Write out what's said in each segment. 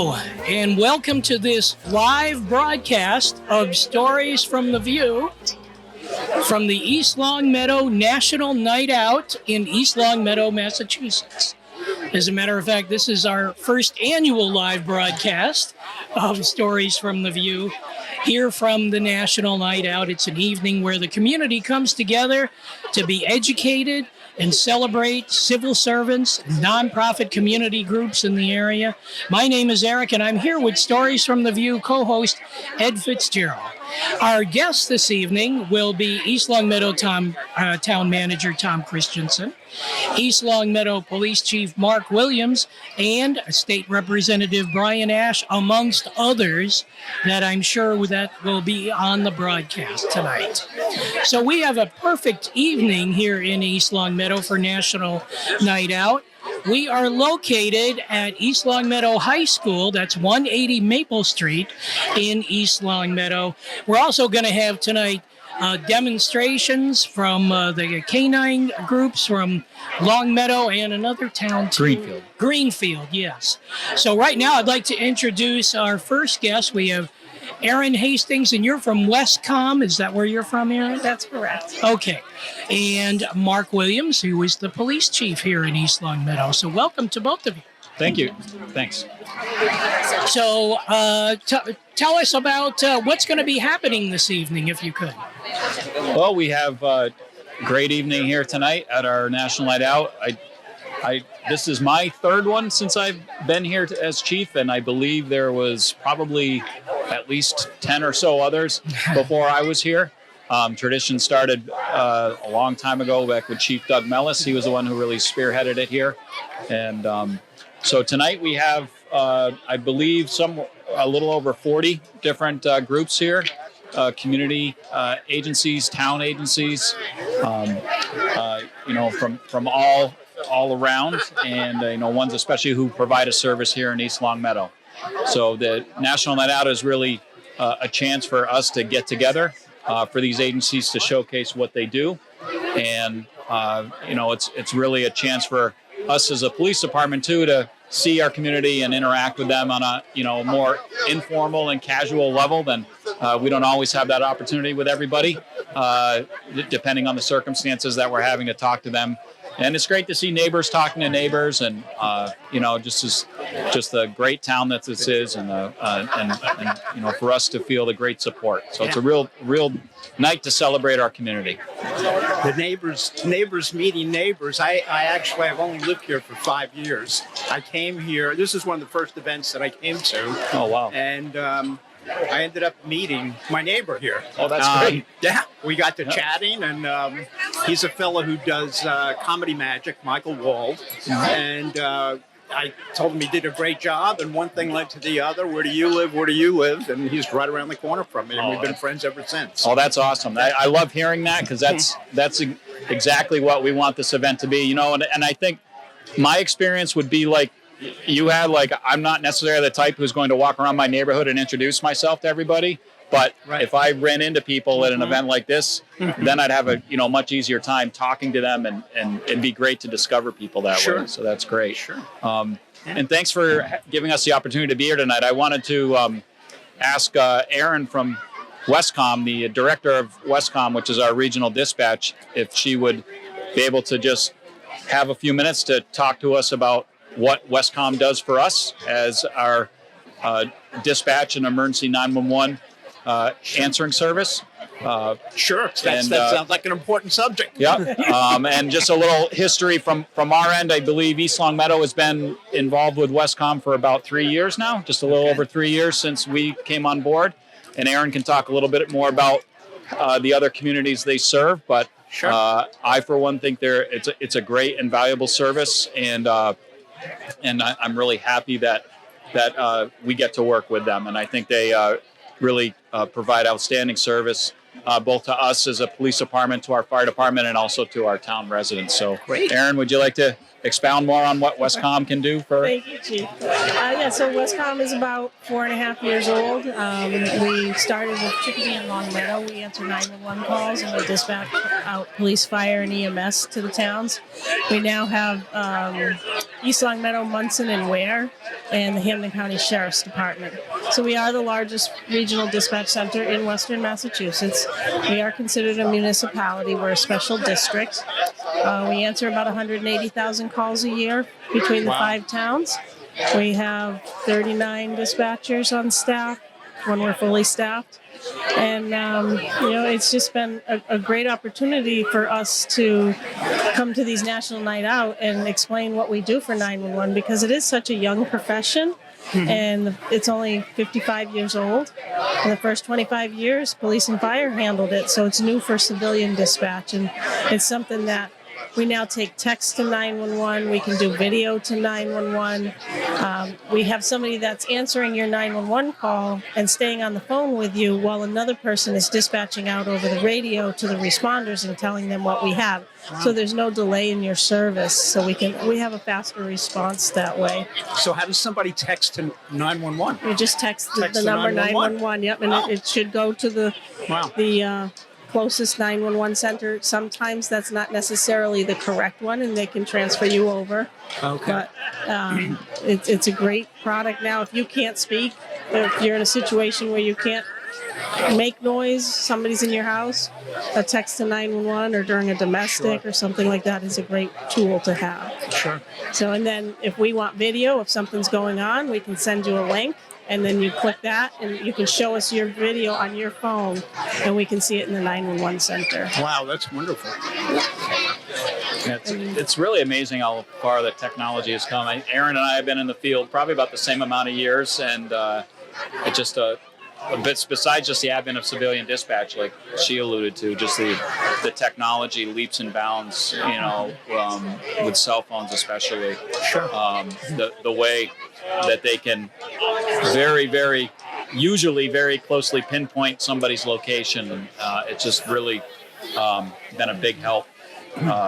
Hello, and welcome to this live broadcast of Stories from the View from the East Longmeadow National Night Out in East Longmeadow, Massachusetts. As a matter of fact, this is our first annual live broadcast of Stories from the View here from the National Night Out. It's an evening where the community comes together to be educated and celebrate civil servants, nonprofit community groups in the area. My name is Eric, and I'm here with Stories from the View co-host Ed Fitzgerald. Our guest this evening will be East Longmeadow Town Manager Tom Christensen, East Longmeadow Police Chief Mark Williams, and State Representative Brian Ash, amongst others that I'm sure that will be on the broadcast tonight. So we have a perfect evening here in East Longmeadow for National Night Out. We are located at East Longmeadow High School. That's 180 Maple Street in East Longmeadow. We're also going to have tonight demonstrations from the canine groups from Longmeadow and another town too. Greenfield, yes. So right now I'd like to introduce our first guest. We have Aaron Hastings, and you're from Westcom. Is that where you're from, Aaron? That's correct. Okay. And Mark Williams, who is the police chief here in East Longmeadow. So welcome to both of you. Thank you. Thanks. So tell us about what's going to be happening this evening, if you could. Well, we have a great evening here tonight at our National Night Out. This is my third one since I've been here as chief, and I believe there was probably at least 10 or so others before I was here. Tradition started a long time ago back with Chief Doug Mellis. He was the one who really spearheaded it here. And so tonight we have, I believe, a little over 40 different groups here, community agencies, town agencies, from all around, and ones especially who provide a service here in East Longmeadow. So the National Night Out is really a chance for us to get together, for these agencies to showcase what they do, and it's really a chance for us as a police department too to see our community and interact with them on a more informal and casual level. Than we don't always have that opportunity with everybody, depending on the circumstances that we're having to talk to them. And it's great to see neighbors talking to neighbors, and just the great town that this is, and for us to feel the great support. So it's a real night to celebrate our community. The neighbors meeting neighbors. I actually have only lived here for 5 years. I came here. This is one of the first events that I came to. Oh wow! And I ended up meeting my neighbor here. Oh, that's great. Yeah, we got to chatting, and he's a fellow who does comedy magic, Michael Wald. And I told him he did a great job, and one thing led to the other. Where do you live? Where do you live? And he's right around the corner from me, and we've been friends ever since. Oh, that's awesome. I love hearing that, because that's exactly what we want this event to be. And I think my experience would be like you had. Like, I'm not necessarily the type who's going to walk around my neighborhood and introduce myself to everybody. But if I ran into people at an event like this, then I'd have a much easier time talking to them, and it'd be great to discover people that way. So that's great. Sure. And thanks for giving us the opportunity to be here tonight. I wanted to ask Erin from Westcom, the director of Westcom, which is our regional dispatch, if she would be able to just have a few minutes to talk to us about what Westcom does for us as our dispatch and emergency 911 answering service. Sure. That sounds like an important subject. Yeah. And just a little history from our end. I believe East Longmeadow has been involved with Westcom for about 3 years now, just a little over 3 years since we came on board. And Aaron can talk a little bit more about the other communities they serve. But I, for one, think it's a great and valuable service. And I'm really happy that we get to work with them. And I think they really provide outstanding service, both to us as a police department, to our fire department, and also to our town residents. So, great. Aaron, would you like to expound more on what Westcom can do for? Thank you, Chief. So Westcom is about 4.5 years old. We started with Chickadee and Longmeadow. We answer 911 calls and we dispatch out police, fire, and EMS to the towns. We now have East Longmeadow, Munson, and Ware, and the Hampden County Sheriff's Department. So we are the largest regional dispatch center in Western Massachusetts. We are considered a municipality. We're a special district. We answer about 180,000 calls a year between the 5 towns. We have 39 dispatchers on staff when we're fully staffed. And, it's just been a great opportunity for us to come to these National Night Out and explain what we do for 911 because it is such a young profession. And it's only 55 years old. In the first 25 years, police and fire handled it. So it's new for civilian dispatch. And it's something that we now take text to 911. We can do video to 911. We have somebody that's answering your 911 call and staying on the phone with you while another person is dispatching out over the radio to the responders and telling them what we have. Wow. So there's no delay in your service. So we have a faster response that way. So how does somebody text to 911? You just text the number 911. Yep, and it should go to the closest 911 center. Sometimes that's not necessarily the correct one, and they can transfer you over. Okay. But it's a great product now. If you can't speak, if you're in a situation where you can't make noise, somebody's in your house, a text to 911 or during a domestic or something like that is a great tool to have. Sure. So, and then if we want video, if something's going on, we can send you a link. And then you click that, and you can show us your video on your phone, and we can see it in the 911 center. Wow, that's wonderful. It's really amazing how far the technology has come. Aaron and I have been in the field probably about the same amount of years, and it's just a bit besides just the advent of civilian dispatch, like she alluded to, just the technology leaps and bounds, with cell phones especially. Sure. The way that they can usually very closely pinpoint somebody's location. It's just really been a big help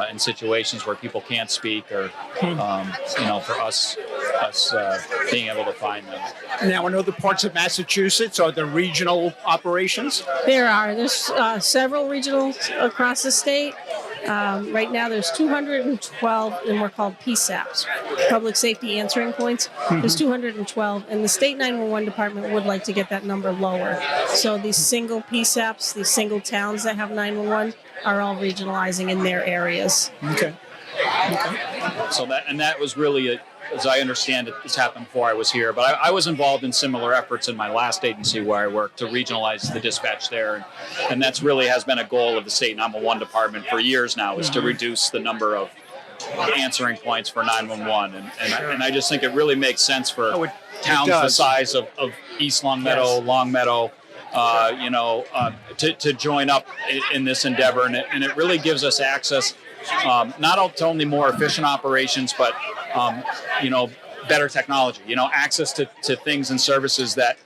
in situations where people can't speak or, for us being able to find them. Now, in other parts of Massachusetts, are there regional operations? There's several regionals across the state. Right now there's 212, and we're called PSAPs, Public Safety Answering Points. There's 212, and the state 911 department would like to get that number lower. So these single PSAPs, these single towns that have 911 are all regionalizing in their areas. Okay. So that was really as I understand it, it's happened before I was here, but I was involved in similar efforts in my last agency where I worked to regionalize the dispatch there. And that's really has been a goal of the state 911 department for years now, is to reduce the number of answering points for 911. And I just think it really makes sense for towns the size of East Longmeadow, Longmeadow, to join up in this endeavor. And it really gives us access not only more efficient operations, but better technology, access to things and services that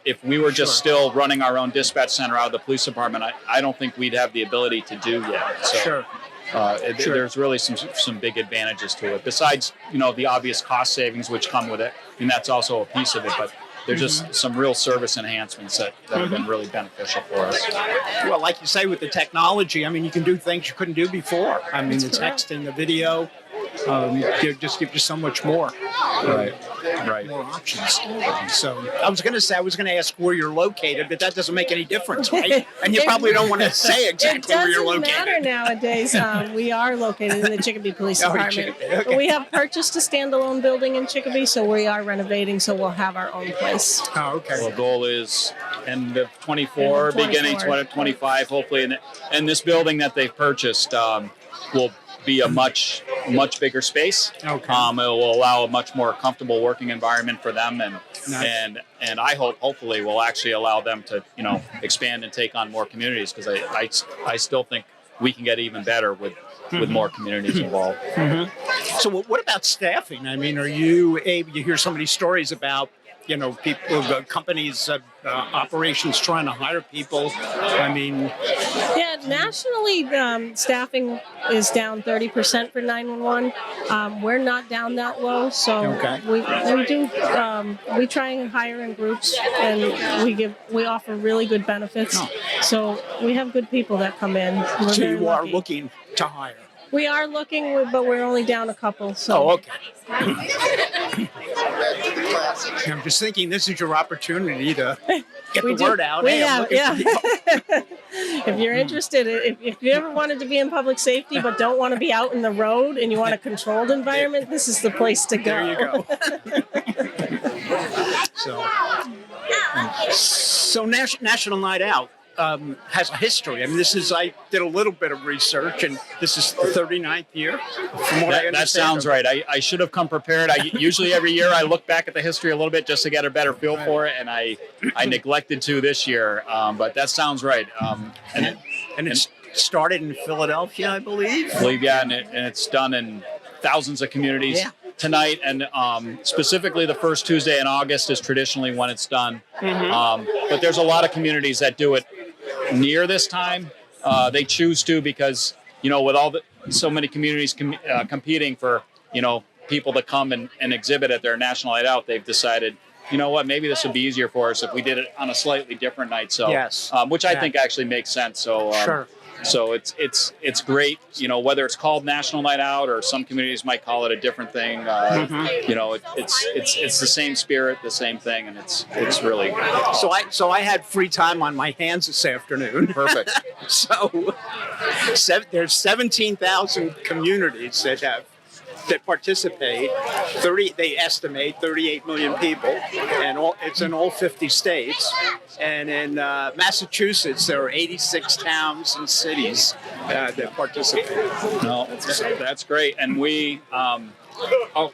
if we were just still running our own dispatch center out of the police department, I don't think we'd have the ability to do yet. So, there's really some big advantages to it. Besides, the obvious cost savings which come with it, and that's also a piece of it. But there's just some real service enhancements that have been really beneficial for us. Well, like you say, with the technology, you can do things you couldn't do before. The text and the video. Just gives you so much more. Right. More options. So I was going to ask where you're located, but that doesn't make any difference, right? And you probably don't want to say exactly where you're located. It doesn't matter nowadays. We are located in the Chicopee Police Department. Okay. We have purchased a standalone building in Chicopee, so we are renovating, so we'll have our own place. Oh, okay. Well, the goal is end of 24, beginning 25, hopefully. And this building that they've purchased will be a much bigger space. Okay. It will allow a much more comfortable working environment for them, and I hopefully will actually allow them to expand and take on more communities, because I still think we can get even better with more communities involved. So what about staffing? Are you able to hear some of these stories about people, companies, operations trying to hire people? Yeah, nationally, staffing is down 30% for 911. We're not down that low, so Okay. we try and hire in groups, and we offer really good benefits. So we have good people that come in. We're So very you are lucky. looking to hire. We are looking, but we're only down a couple. So. Oh, okay. I'm just thinking this is your opportunity to get the word out. We Hey, I'm have, looking yeah. for you. If you're interested, if you ever wanted to be in public safety but don't want to be out in the road and you want a controlled environment, this is the place to go. There you go. So National Night Out has a history. I mean, I did a little bit of research, and this is the 39th year. From what I understand. That sounds right. I should have come prepared. Usually every year I look back at the history a little bit just to get a better feel for it, and I neglected to this year. But that sounds right. And it started in Philadelphia, I believe. Yeah, and it's done in thousands of communities. Yeah. Tonight, and specifically the first Tuesday in August is traditionally when it's done. But there's a lot of communities that do it near this time. They choose to because, with so many communities competing for, people to come and exhibit at their National Night Out, they've decided, maybe this would be easier for us if we did it on a slightly different night. So, yes. Which I think actually makes sense. So, sure. So it's great, whether it's called National Night Out or some communities might call it a different thing. It's the same spirit, the same thing, and it's really So I had free time on my hands this afternoon. Perfect. So there's 17,000 communities that participate. They estimate 38 million people, and it's in all 50 states. And in Massachusetts, there are 86 towns and cities that participate. No, that's great. And we,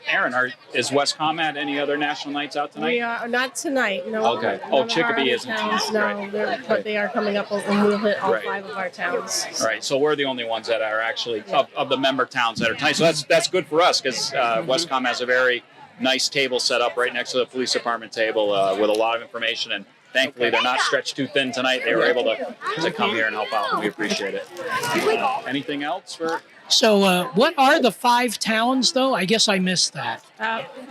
Aaron, is Westcom at any other national nights out tonight? We are not tonight. No. Okay. None of Chicopee our isn't towns, tonight. no, Right. but they are coming up, and we'll hit all Right. 5 of our towns. All right, so we're the only ones that are actually of the member towns that are tonight. So that's good for us because Westcom has a very nice table set up right next to the police department table with a lot of information, and thankfully they're not stretched too thin tonight. They were able to come here and help out, and we appreciate it. Anything else for? So what are the 5 towns, though? I guess I missed that.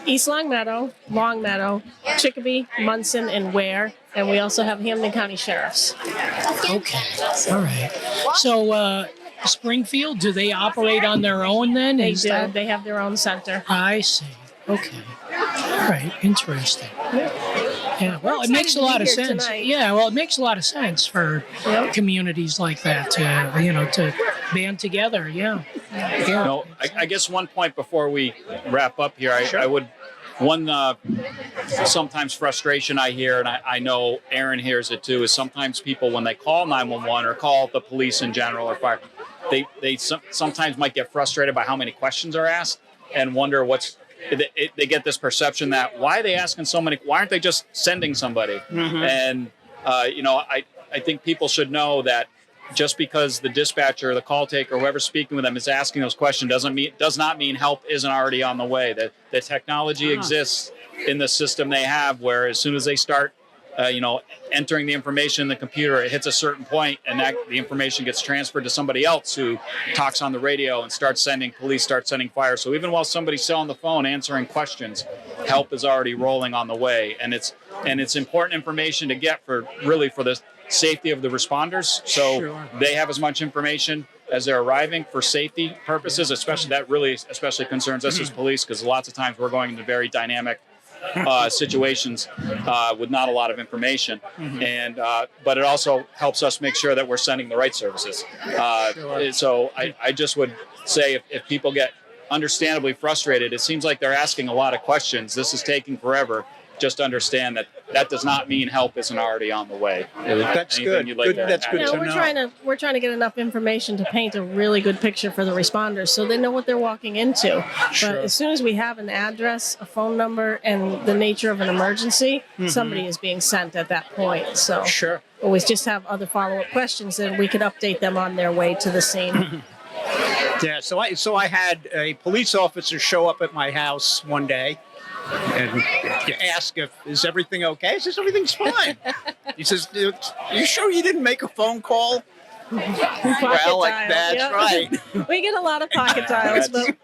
East Longmeadow, Chicopee, Munson, and Ware. And we also have Hampden County Sheriffs. Okay. All right. So Springfield, do they operate on their own then? They do. They have their own center. I see. Okay. All right. Interesting. Yeah. Well, it makes a lot of sense. Tonight. Yeah. Well, it makes a lot of sense for communities like that to band together. Yeah. No, I guess one point before we wrap up here, I would. One sometimes frustration I hear, and I know Aaron hears it too, is sometimes people when they call 911 or call the police in general or fire, they sometimes might get frustrated by how many questions are asked and wonder they get this perception that why are they asking so many? Why aren't they just sending somebody? And I think people should know that just because the dispatcher, the call taker, whoever's speaking with them is asking those questions does not mean help isn't already on the way. That the technology exists in the system they have, where as soon as they start, entering the information in the computer, it hits a certain point, and that the information gets transferred to somebody else who talks on the radio and starts sending fire. So even while somebody's still on the phone answering questions, help is already rolling on the way, and it's important information to get for the safety of the responders. So they have as much information as they're arriving for safety purposes, especially concerns us as police, because lots of times we're going into very dynamic situations with not a lot of information, and but it also helps us make sure that we're sending the right services. So I just would say if people get understandably frustrated, it seems like they're asking a lot of questions. This is taking forever. Just understand that does not mean help isn't already on the way. That's good. That's good to know. We're trying to get enough information to paint a really good picture for the responders so they know what they're walking into. But as soon as we have an address, a phone number, and the nature of an emergency, somebody is being sent at that point. So always just have other follow-up questions, and we could update them on their way to the scene. Yeah, so I had a police officer show up at my house one day, and you ask is everything okay? He says, everything's fine. He says, are you sure you didn't make a phone call Pocket dial, that's yeah. right. We get a lot of pocket dials, but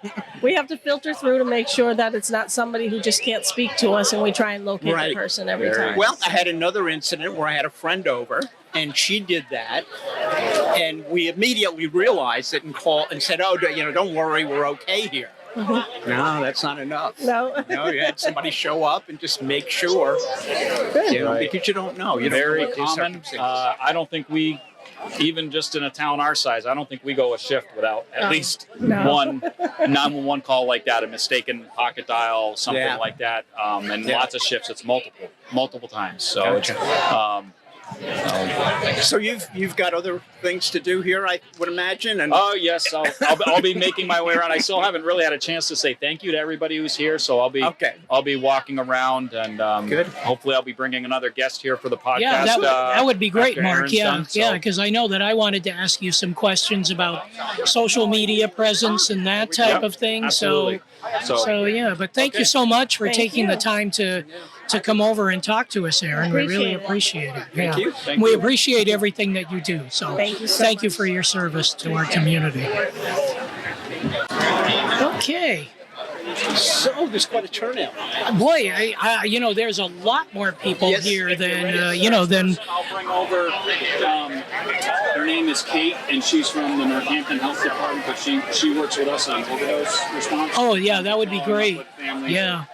we have to filter through to make sure that it's not somebody who just can't speak to us, and we try and locate the person every time. Well, I had another incident where I had a friend over, and she did that, and we immediately realized it and called and said, "Oh, don't worry, we're okay here." No, that's not enough. No. You had somebody show up and just make sure. Because you don't know. Very common. I don't think we, even just in a town our size, I don't think we go a shift without at least one 911 call like that, a mistaken pocket dial, something like that. And lots of shifts, it's multiple times. So So you've got other things to do here, I would imagine. And oh yes, I'll be making my way around. I still haven't really had a chance to say thank you to everybody who's here, so I'll be walking around, and hopefully I'll be bringing another guest here for the podcast. Yeah, that would be great, Mark. Done, because I know that I wanted to ask you some questions about social media presence and that type of thing. Absolutely. But thank you so much for taking the time to come over and talk to us, Aaron. We really appreciate it. Thank you. We appreciate everything that you do. So thank you for your service to our community. Okay. So there's quite a turnout. Boy, I there's a lot more people here than than. I'll bring over. Her name is Kate, and she's from the Northampton Health Department, but she works with us on overdose response. Oh yeah, that would be great. Yeah.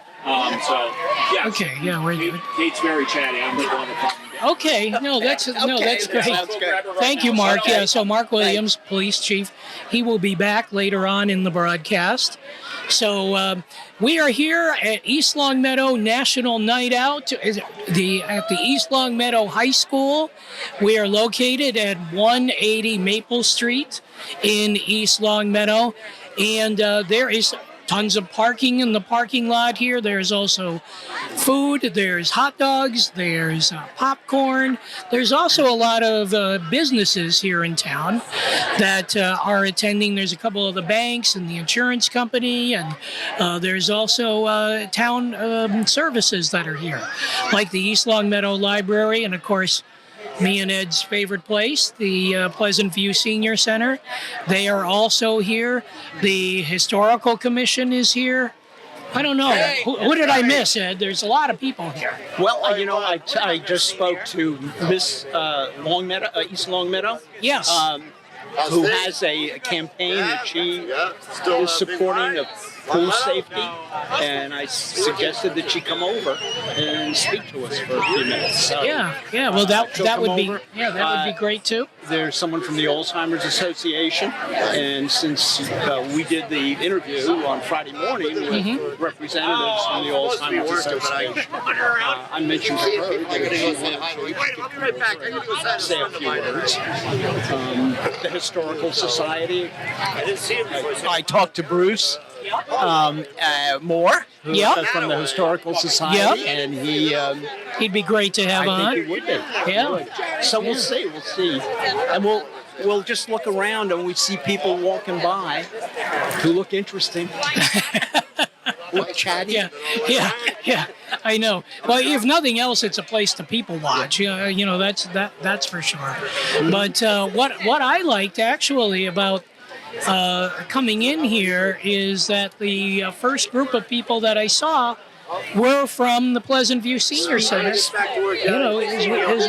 Okay. Yeah. Kate's very chatty. I don't think we'll have a problem. Okay, that's great. Thank you, Mark. Yeah, so Mark Williams, Police Chief, he will be back later on in the broadcast. So we are here at East Longmeadow National Night Out at the East Longmeadow High School. We are located at 180 Maple Street in East Longmeadow, and there is tons of parking in the parking lot here. There's also food, there's hot dogs, there's popcorn. There's also a lot of businesses here in town that are attending. There's a couple of the banks and the insurance company, and there's also town services that are here, like the East Longmeadow Library, and of course, me and Ed's favorite place, the Pleasant View Senior Center. They are also here. The Historical Commission is here. I don't know. Who did I miss, Ed? There's a lot of people here. Well, I just spoke to Miss Longmeadow, East Longmeadow. Yes. Who has a campaign that she is supporting of pool safety, and I suggested that she come over and speak to us for a few minutes. So well, that would be that would be great too. There's someone from the Alzheimer's Association, and since we did the interview on Friday morning with representatives from the Alzheimer's Association, I mentioned to her that say a few words. The Historical Society. I talked to Bruce Moore, from the Historical Society, and he'd be great to have on. I think he would be. Yeah. So we'll see, and we'll just look around and we see people walking by who look interesting. Look chatty. Yeah. I know. Well, if nothing else, it's a place to people watch. That's for sure. But what I liked actually about coming in here is that the first group of people that I saw were from the Pleasant View Senior Center. As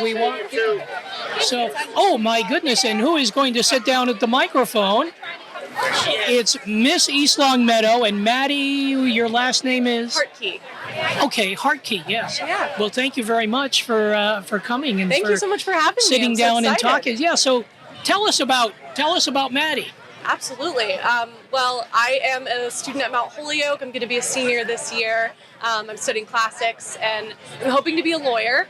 we walked in. So, oh my goodness! And who is going to sit down at the microphone? It's Miss East Longmeadow, and Maddie, your last name is? Hartkey. Okay, Hartkey, yes. Yeah. Well, thank you very much for coming and thank you so much for having me. Sitting down and talking. Yeah. So, tell us about Maddie. Absolutely. Well, I am a student at Mount Holyoke. I'm going to be a senior this year. I'm studying classics, and I'm hoping to be a lawyer.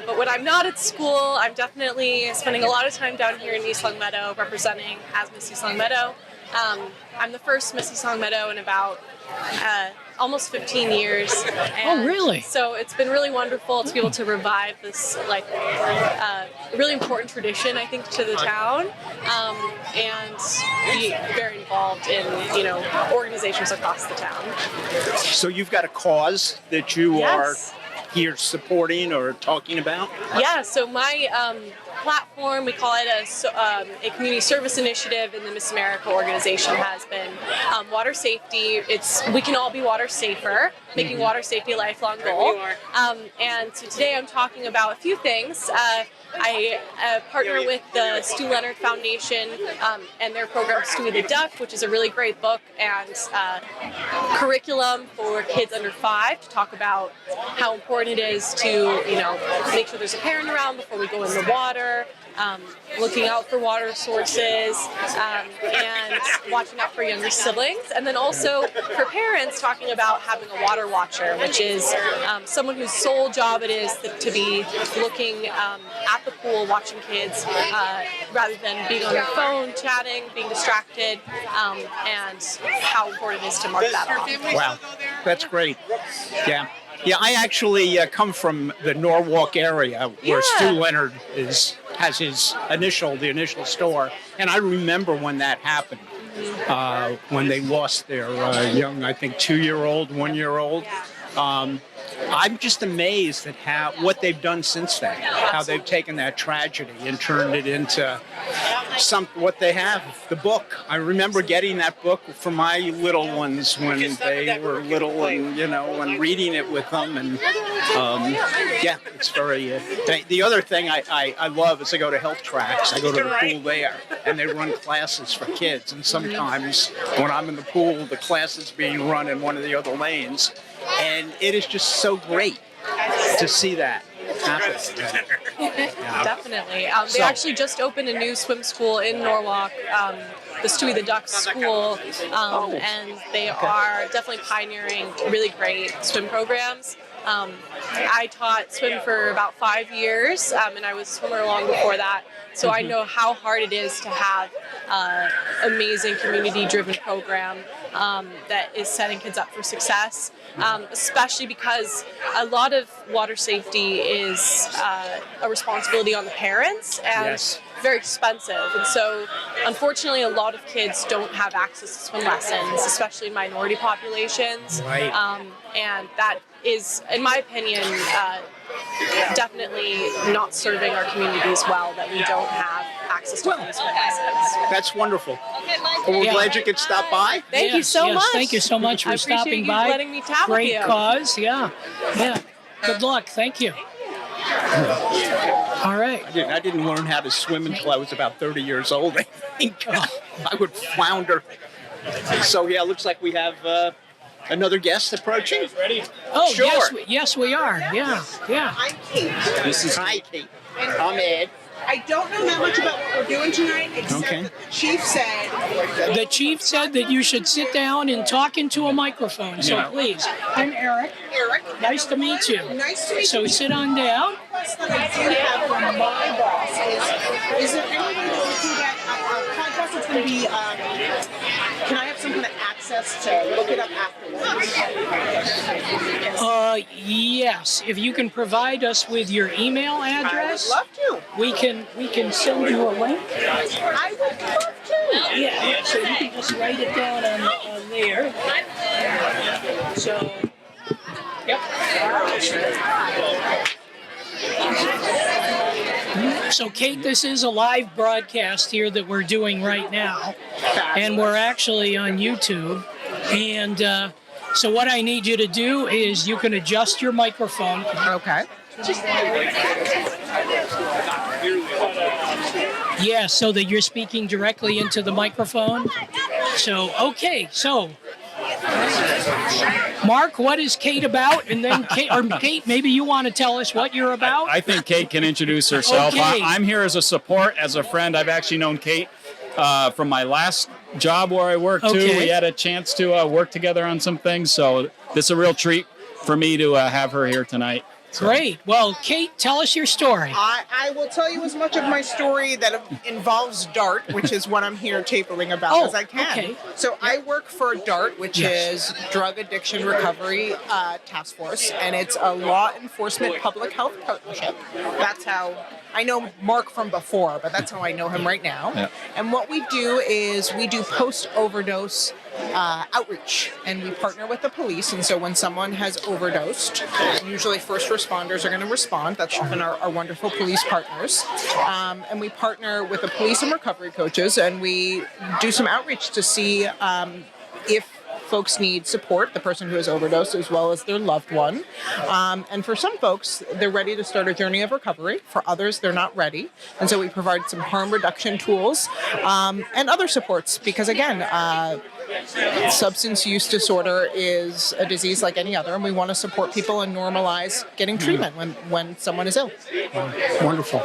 But when I'm not at school, I'm definitely spending a lot of time down here in East Longmeadow, representing as Miss East Longmeadow. I'm the first Miss East Longmeadow in about almost 15 years. Oh, really? So it's been really wonderful to be able to revive this really important tradition, I think, to the town, and be very involved in organizations across the town. So you've got a cause that you are here supporting or talking about? Yeah. So my platform. We call it a community service initiative, and the Miss America organization has been water safety. We can all be water safer, making water safety a lifelong goal. And so today I'm talking about a few things. I partner with the Stu Leonard Foundation and their program Stewie the Duck, which is a really great book and curriculum for kids under 5 to talk about how important it is to, make sure there's a parent around before we go in the water, looking out for water sources, and watching out for younger siblings. And then also for parents, talking about having a water watcher, which is someone whose sole job it is to be looking at the pool, watching kids, rather than being on their phone, chatting, being distracted, and how important it is to mark that off. Wow, that's great. Yeah. Yeah, I actually come from the Norwalk area where Stu Leonard has the initial store, and I remember when that happened, when they lost their young, I think 2-year-old, 1-year-old. I'm just amazed at what they've done since then, how they've taken that tragedy and turned it into what they have, the book. I remember getting that book for my little ones when they were little, and reading it with them. And it's very. The other thing I love is I go to health tracks. I go to the pool there, and they run classes for kids. And sometimes when I'm in the pool, the class is being run in one of the other lanes. And it is just so great to see that happen. Definitely. They actually just opened a new swim school in Norwalk, the Stewie the Duck School, and they are definitely pioneering really great swim programs. I taught swim for about 5 years, and I was a swimmer long before that. So I know how hard it is to have an amazing community-driven program that is setting kids up for success, especially because a lot of water safety is a responsibility on the parents and very expensive. And so, unfortunately, a lot of kids don't have access to swim lessons, especially minority populations. Right. And that is, in my opinion, definitely not serving our communities well, that we don't have access to these swim lessons. That's wonderful. Well, we're glad you could stop by. Thank you so much. Thank you so much for stopping by. I appreciate you letting me chat Great with you. cause. Yeah. Good luck. Thank you. All right. I didn't learn how to swim until I was about 30 years old. I think I would flounder. So it looks like we have another guest approaching. Ready? Oh, sure. Yes, we are. Yeah. I'm Kate. Hi, Kate. I'm Ed. I don't know that much about what we're doing tonight, except that the chief said... The chief said that you should sit down and talk into a microphone, so please. I'm Eric. Nice to meet you. Nice to meet you. So sit on down. The request that I do have from my boss is there any way that we can get a podcast that's going to be... can I have some kind of access to look it up afterwards? Yes. If you can provide us with your email address, I would love to. we can send you a link. I would love to. Yeah. So you can just write it down on there. So. Yep. So, Kate, this is a live broadcast here that we're doing right now, and we're actually on YouTube. And so what I need you to do is you can adjust your microphone. Okay. Yeah, so that you're speaking directly into the microphone. So, okay, so Mark, what is Kate about? And then Kate, maybe you want to tell us what you're about? I think Kate can introduce herself. Okay. I'm here as a support, as a friend. I've actually known Kate from my last job where I worked too. We had a chance to work together on some things, so this is a real treat for me to have her here tonight. So. Great. Well, Kate, tell us your story. I will tell you as much of my story that involves DART, which is what I'm here tabling about as I can. Okay. So I work for DART, which is Drug Addiction Recovery Task Force, and it's a law enforcement public health partnership. That's how I know Mark from before, but that's how I know him right now. Yeah. And what we do is we do post-overdose outreach, and we partner with the police. And so when someone has overdosed, usually first responders are going to respond. That's often our wonderful police partners. And we partner with the police and recovery coaches, and we do some outreach to see if folks need support, the person who has overdosed as well as their loved one. And for some folks, they're ready to start a journey of recovery. For others, they're not ready. And so we provide some harm reduction tools and other supports because, again, substance use disorder is a disease like any other, and we want to support people and normalize getting treatment when someone is ill. Wonderful.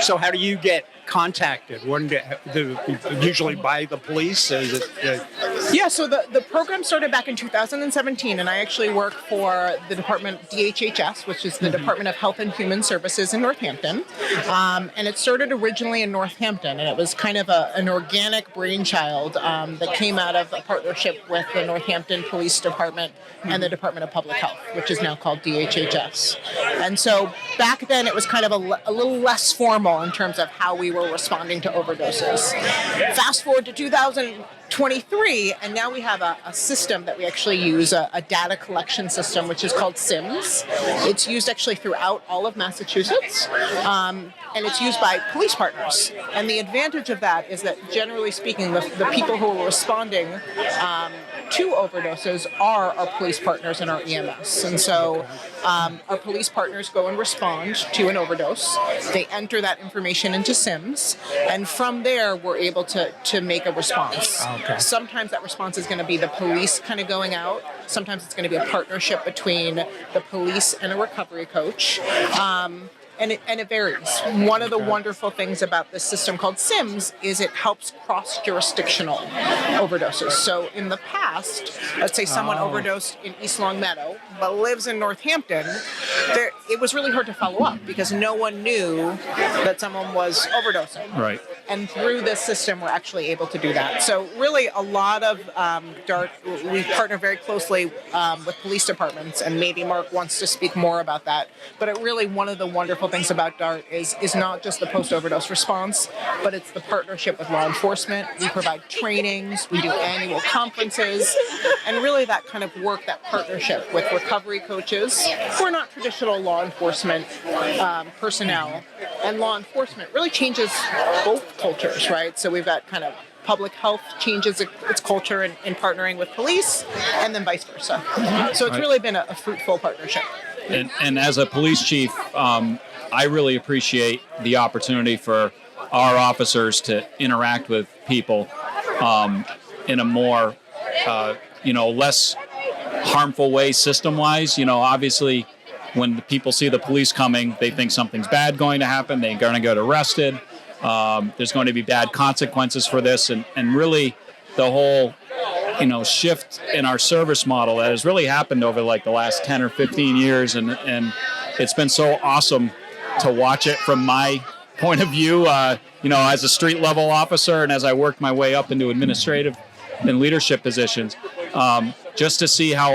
So how do you get contacted? Usually by the police? Is it, Yeah, so the program started back in 2017, and I actually work for the department DHHS, which is the Department of Health and Human Services in Northampton. And it started originally in Northampton, and it was kind of an organic brainchild that came out of a partnership with the Northampton Police Department and the Department of Public Health, which is now called DHHS. And so back then it was kind of a little less formal in terms of how we were responding to overdoses. Fast forward to 2023, and now we have a system that we actually use, a data collection system, which is called SIMS. It's used actually throughout all of Massachusetts, and it's used by police partners. And the advantage of that is that, generally speaking, the people who are responding to overdoses are our police partners and our EMS. And so our police partners go and respond to an overdose. They enter that information into SIMS, and from there, we're able to make a response. Okay. Sometimes that response is going to be the police kind of going out. Sometimes it's going to be a partnership between the police and a recovery coach. And it varies. One of the wonderful things about this system called SIMS is it helps cross-jurisdictional overdoses. So in the past, let's say someone overdosed in East Longmeadow but lives in Northampton, it was really hard to follow up because no one knew that someone was overdosing. Right. And through this system, we're actually able to do that. So really a lot of DART, we partner very closely with police departments, and maybe Mark wants to speak more about that. But it really, one of the wonderful things about DART is not just the post-overdose response, but it's the partnership with law enforcement. We provide trainings, we do annual conferences, and really that kind of work, that partnership with recovery coaches who are not traditional law enforcement personnel. And law enforcement really changes both cultures, right? So we've got kind of public health changes its culture in partnering with police, and then vice versa. So it's really been a fruitful partnership. And as a police chief, I really appreciate the opportunity for our officers to interact with people in a more, less harmful way system-wise. Obviously, when the people see the police coming, they think something's bad going to happen. They're going to get arrested. There's going to be bad consequences for this. And really, the whole shift in our service model that has really happened over like the last 10 or 15 years. And it's been so awesome to watch it from my point of view, as a street level officer and as I worked my way up into administrative and leadership positions, just to see how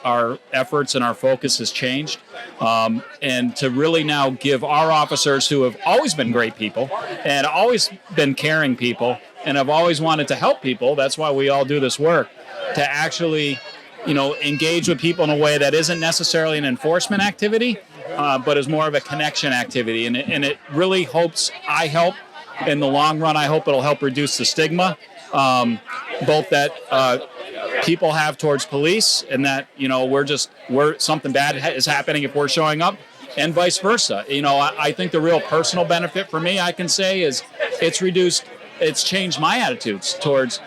our efforts and our focus has changed, and to really now give our officers who have always been great people and always been caring people and have always wanted to help people, that's why we all do this work, to actually engage with people in a way that isn't necessarily an enforcement activity, but is more of a connection activity. And it really I help in the long run. I hope it'll help reduce the stigma, both that people have towards police, and that we're something bad is happening if we're showing up, and vice versa. I think the real personal benefit for me, I can say, is it's changed my attitudes towards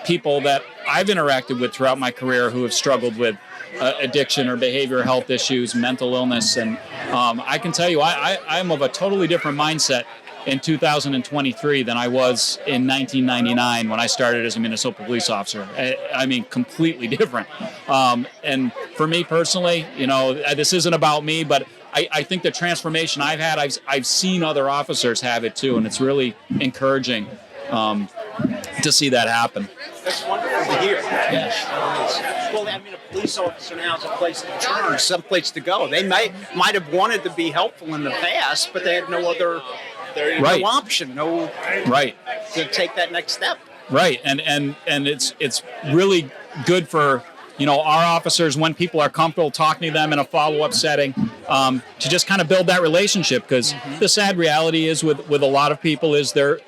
people that I've interacted with throughout my career who have struggled with addiction or behavioral health issues, mental illness, and I can tell you I'm of a totally different mindset in 2023 than I was in 1999 when I started as a municipal police officer. I mean, completely different. And for me personally, this isn't about me, but I think the transformation I've had, I've seen other officers have it too, and it's really encouraging to see that happen. That's wonderful to hear. Yes. Well, a police officer now is a place to turn, someplace to go. They might have wanted to be helpful in the past, but they had no other no option, to take that next step. Right, and it's really good for our officers when people are comfortable talking to them in a follow-up setting to just kind of build that relationship, because the sad reality is with a lot of people is there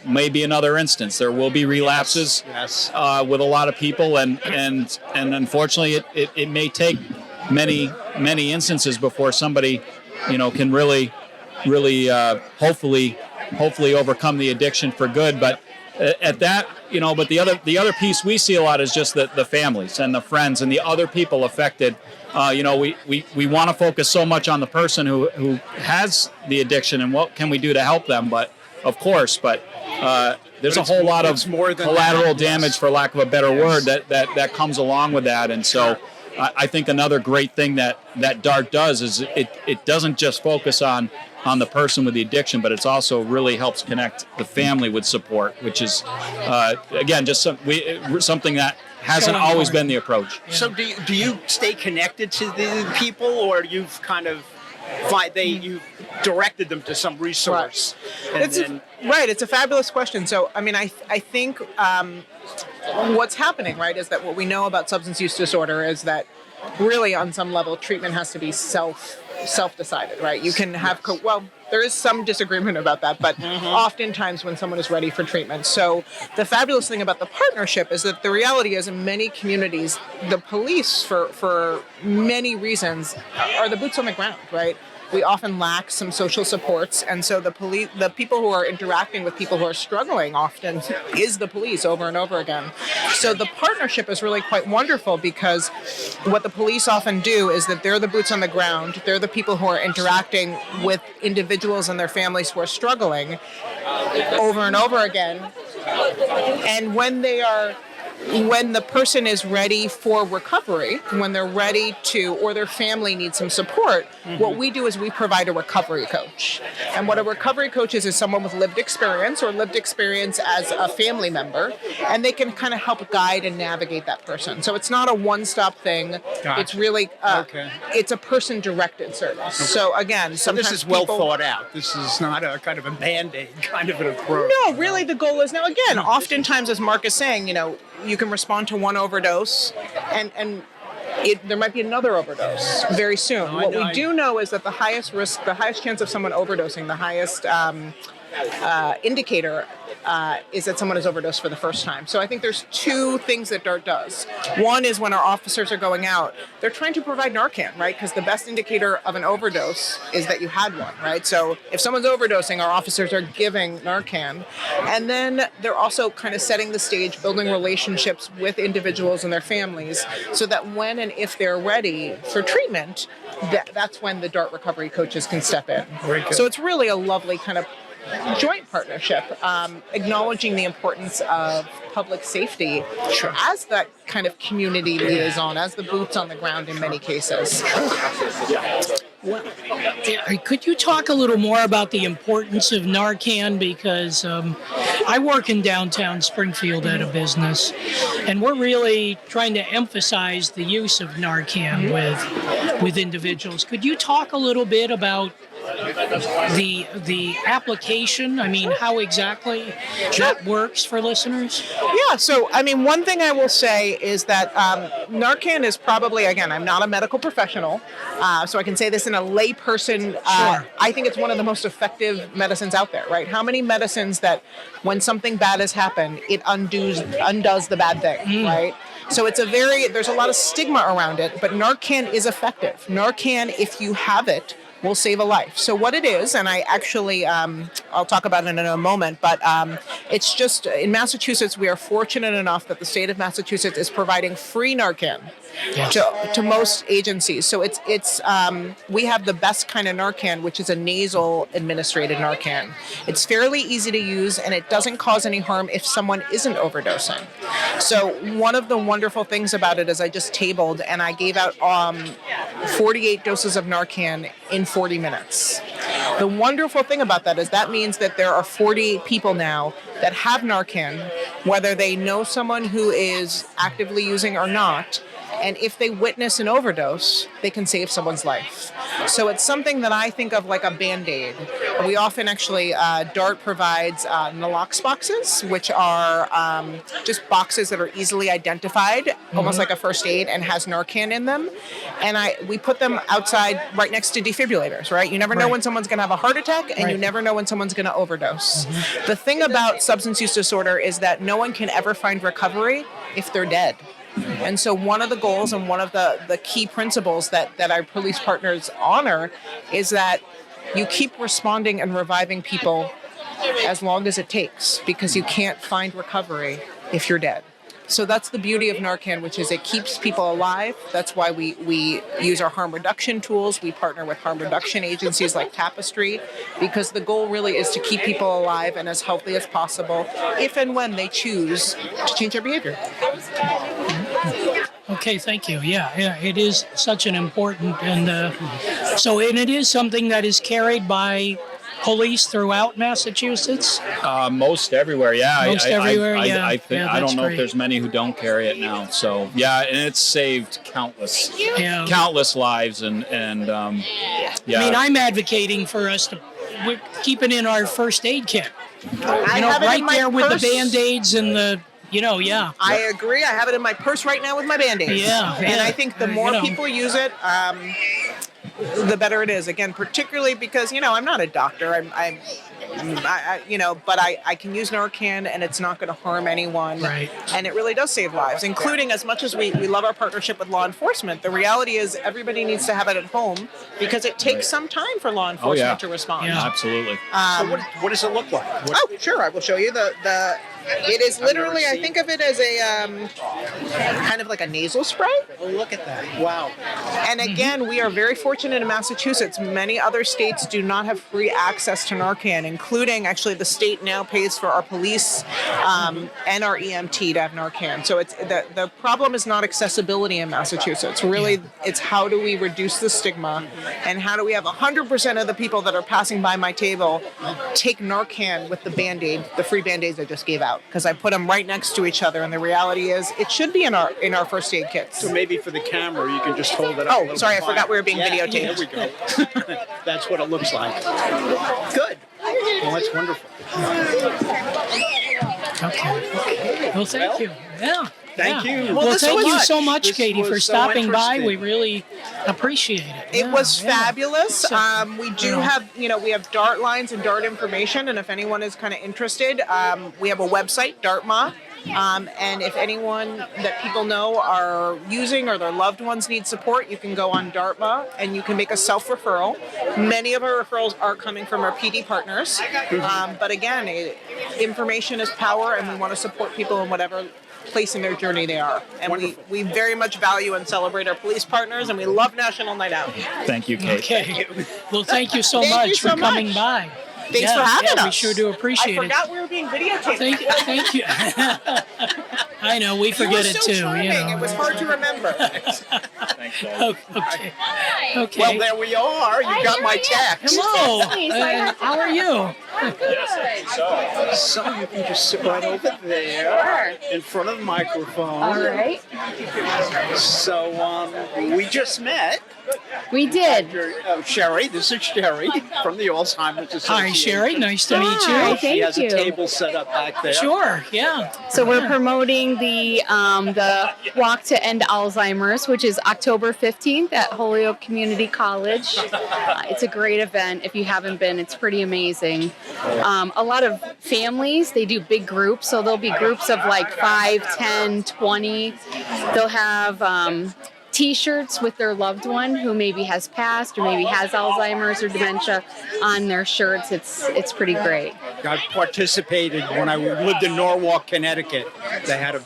may be another instance. There will be relapses with a lot of people, and unfortunately it may take many instances before somebody can really hopefully overcome the addiction for good. But at that, but the other piece we see a lot is just the families and the friends and the other people affected. We want to focus so much on the person who has the addiction and what can we do to help them. But of course, there's a whole lot of collateral damage, for lack of a better word, that comes along with that. And so I think another great thing that DART does is it doesn't just focus on the person with the addiction, but it's also really helps connect the family with support, which is, again, just something that hasn't always been the approach. So do you stay connected to the people, or you've kind of you directed them to some resource? Right. It's a fabulous question. So, I mean, I think what's happening, right, is that what we know about substance use disorder is that really on some level treatment has to be self-decided, right? You can have, there is some disagreement about that, but oftentimes when someone is ready for treatment. So the fabulous thing about the partnership is that the reality is in many communities, the police, for many reasons, are the boots on the ground, right? We often lack some social supports, and so the people who are interacting with people who are struggling often is the police over and over again. So the partnership is really quite wonderful, because what the police often do is that they're the boots on the ground, they're the people who are interacting with individuals and their families who are struggling over and over again. And when the person is ready for recovery, when they're ready to, or their family needs some support, what we do is we provide a recovery coach. And what a recovery coach is someone with lived experience as a family member, and they can kind of help guide and navigate that person. So it's not a one-stop thing. Gotcha. It's really, it's a person-directed service. Okay. So again, sometimes this is well thought out. This is not a kind of a Band-Aid kind of an approach. No, really the goal is, now again, oftentimes, as Mark is saying, you can respond to one overdose, and there might be another overdose very soon. What we do know is that the highest risk, the highest chance of someone overdosing, the highest indicator is that someone has overdosed for the first time. So I think there's two things that DART does. One is when our officers are going out, they're trying to provide Narcan, right? Because the best indicator of an overdose is that you had one, right? So if someone's overdosing, our officers are giving Narcan. And then they're also kind of setting the stage, building relationships with individuals and their families, so that when and if they're ready for treatment, that's when the DART recovery coaches can step in. So it's really a lovely kind of joint partnership, acknowledging the importance of public safety as that kind of community liaison, as the boots on the ground in many cases. Well, could you talk a little more about the importance of Narcan? Because I work in downtown Springfield at a business, and we're really trying to emphasize the use of Narcan with individuals. Could you talk a little bit about the application? I mean, how exactly that works for listeners? Yeah, so I mean, one thing I will say is that Narcan is probably, again, I'm not a medical professional, so I can say this in a layperson. Sure. I think it's one of the most effective medicines out there, right? How many medicines that when something bad has happened, it undoes the bad thing, right? So there's a lot of stigma around it, but Narcan is effective. Narcan, if you have it, will save a life. So what it is, and I actually, I'll talk about it in a moment, but it's just, in Massachusetts, we are fortunate enough that the state of Massachusetts is providing free Narcan to most agencies. So we have the best kind of Narcan, which is a nasal administered Narcan. It's fairly easy to use, and it doesn't cause any harm if someone isn't overdosing. So one of the wonderful things about it is I just tabled, and I gave out 48 doses of Narcan in 40 minutes. The wonderful thing about that is that means that there are 40 people now that have Narcan, whether they know someone who is actively using or not, And if they witness an overdose, they can save someone's life. So it's something that I think of like a Band-Aid. We often actually, DART provides nalox boxes, which are just boxes that are easily identified, almost like a first aid, and has Narcan in them. And we put them outside right next to defibrillators, right? You never know when someone's going to have a heart attack, and you never know when someone's going to overdose. The thing about substance use disorder is that no one can ever find recovery if they're dead. And so one of the goals and one of the key principles that our police partners honor is that you keep responding and reviving people as long as it takes, because you can't find recovery if you're dead. So that's the beauty of Narcan, which is it keeps people alive. That's why we use our harm reduction tools. We partner with harm reduction agencies like Tapestry, because the goal really is to keep people alive and as healthy as possible if and when they choose to change their behavior. Okay, thank you. Yeah, it is such an important, and it is something that is carried by police throughout Massachusetts. Most everywhere, yeah. Most everywhere, yeah. I think Yeah, I don't know great. if there's many who don't carry it now. So yeah, and it's saved countless lives, and yeah. I mean, I'm advocating for us to keep it in our first aid kit. I have it right in my there with purse. the Band-Aids and the. I agree. I have it in my purse right now with my Band-Aids. And I think the more people use it, the better it is. Again, particularly because, I'm not a doctor. But I can use Narcan and it's not going to harm anyone. Right. And it really does save lives, including, as much as we love our partnership with law enforcement, the reality is everybody needs to have it at home because it takes some time for law enforcement to respond. Yeah. Absolutely. So what does it look like? Sure. I will show you it is literally, I think of it as a kind of like a nasal spray. Oh, look at that. Wow. And again, we are very fortunate in Massachusetts. Many other states do not have free access to Narcan, including actually the state now pays for our police and our EMT to have Narcan. So it's the problem is not accessibility in Massachusetts. Really, it's how do we reduce the stigma, and how do we have 100% of the people that are passing by my table take Narcan with the Band-Aid, the free Band-Aids I just gave out, because I put them right next to each other, and the reality is it should be in our first aid kits. So maybe for the camera, you can just hold it up. Oh, sorry, I forgot we were being videotaped. There we go. That's what it looks like. Good. Well, that's wonderful. Okay. Well, thank you. Yeah. Thank you. Well, thank you so This much, Katie, for was so stopping by. interesting. We really appreciate it. It was fabulous. So, We do have, we have DART lines and DART information, and if anyone is kind of interested, we have a website, DARTMA. And if anyone that people know are using or their loved ones need support, you can go on DARTMA and you can make a self-referral. Many of our referrals are coming from our PD partners. But again, information is power, and we want to support people in whatever place in their journey they are. And we very much value and celebrate our police partners, and we love National Night Out. Thank you, Kate. Okay. Well, thank you so Thank much you so for coming much. by. Thanks for having us. We sure do appreciate I forgot we were being videotaped. Thank you. I know, we forget You were it so too. charming. It was hard to remember. Okay. Okay. Well, there we are. You got my text. Hello. How are you? So you can just sit right over there in front of the microphone. All right. So we just met. We did. Sherry, this is Sherry from the Alzheimer's Association. Hi, Sherry. Nice to meet Hi. you. She Thank has you. a table set up back there. Sure. Yeah. So we're promoting the Walk to End Alzheimer's, which is October 15th at Holyoke Community College. It's a great event. If you haven't been, it's pretty amazing. A lot of families, they do big groups. So there'll be groups of like 5, 10, 20. They'll have T-shirts with their loved one who maybe has passed or maybe has Alzheimer's or dementia on their shirts. It's pretty great. I participated when I lived in Norwalk, Connecticut. They had a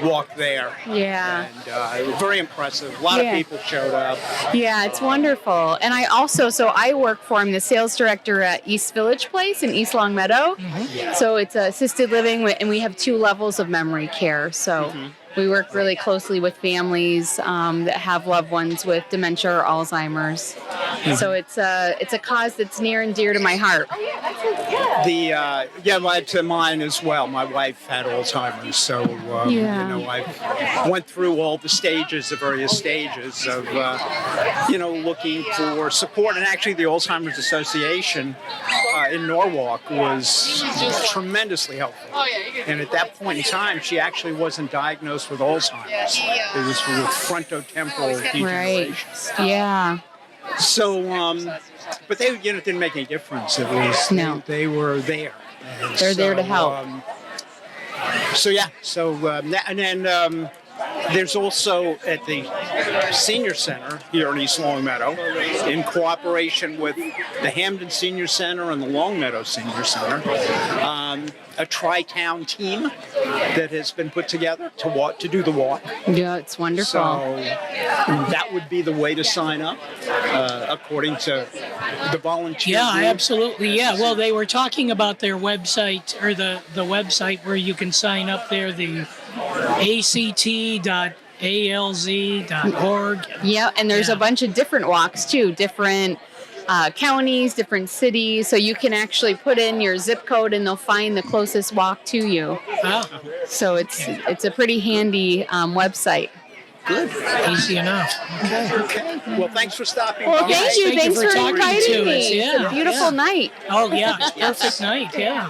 walk there. Yeah. And it was very impressive. A lot of people showed up. Yeah, it's wonderful. And I also, I work for, I'm the sales director at East Village Place in East Longmeadow. Mm-hmm. So it's assisted living, and we have 2 levels of memory care. So we work really closely with families that have loved ones with dementia or Alzheimer's. So it's a cause that's near and dear to my heart. To mine as well. My wife had Alzheimer's, so I went through all the various stages of looking for support. And actually, the Alzheimer's Association in Norwalk was tremendously helpful. And at that point in time, she actually wasn't diagnosed with Alzheimer's. It was with frontotemporal degeneration. Right. Yeah. So, but they didn't make any difference. It was they were there. And they're there to help. And then there's also at the Senior Center here in East Longmeadow, in cooperation with the Hamden Senior Center and the Longmeadow Senior Center, a tri-town team that has been put together to do the walk. Yeah, it's wonderful. So that would be the way to sign up, according to the volunteer Yeah, group. absolutely. Yeah, well, they were talking about their website, or the website where you can sign up there, the act.alz.org. Yeah, and there's a bunch of different walks too, different counties, different cities. So you can actually put in your zip code and they'll find the closest walk to you. Oh, So it's a pretty handy website. Good. easy enough. Okay. Well, thanks for stopping Well, by. thank you. Thank you Thanks for for talking inviting to me. us. Yeah, It's a beautiful yeah. night. Oh, yeah, it's perfect night, yeah.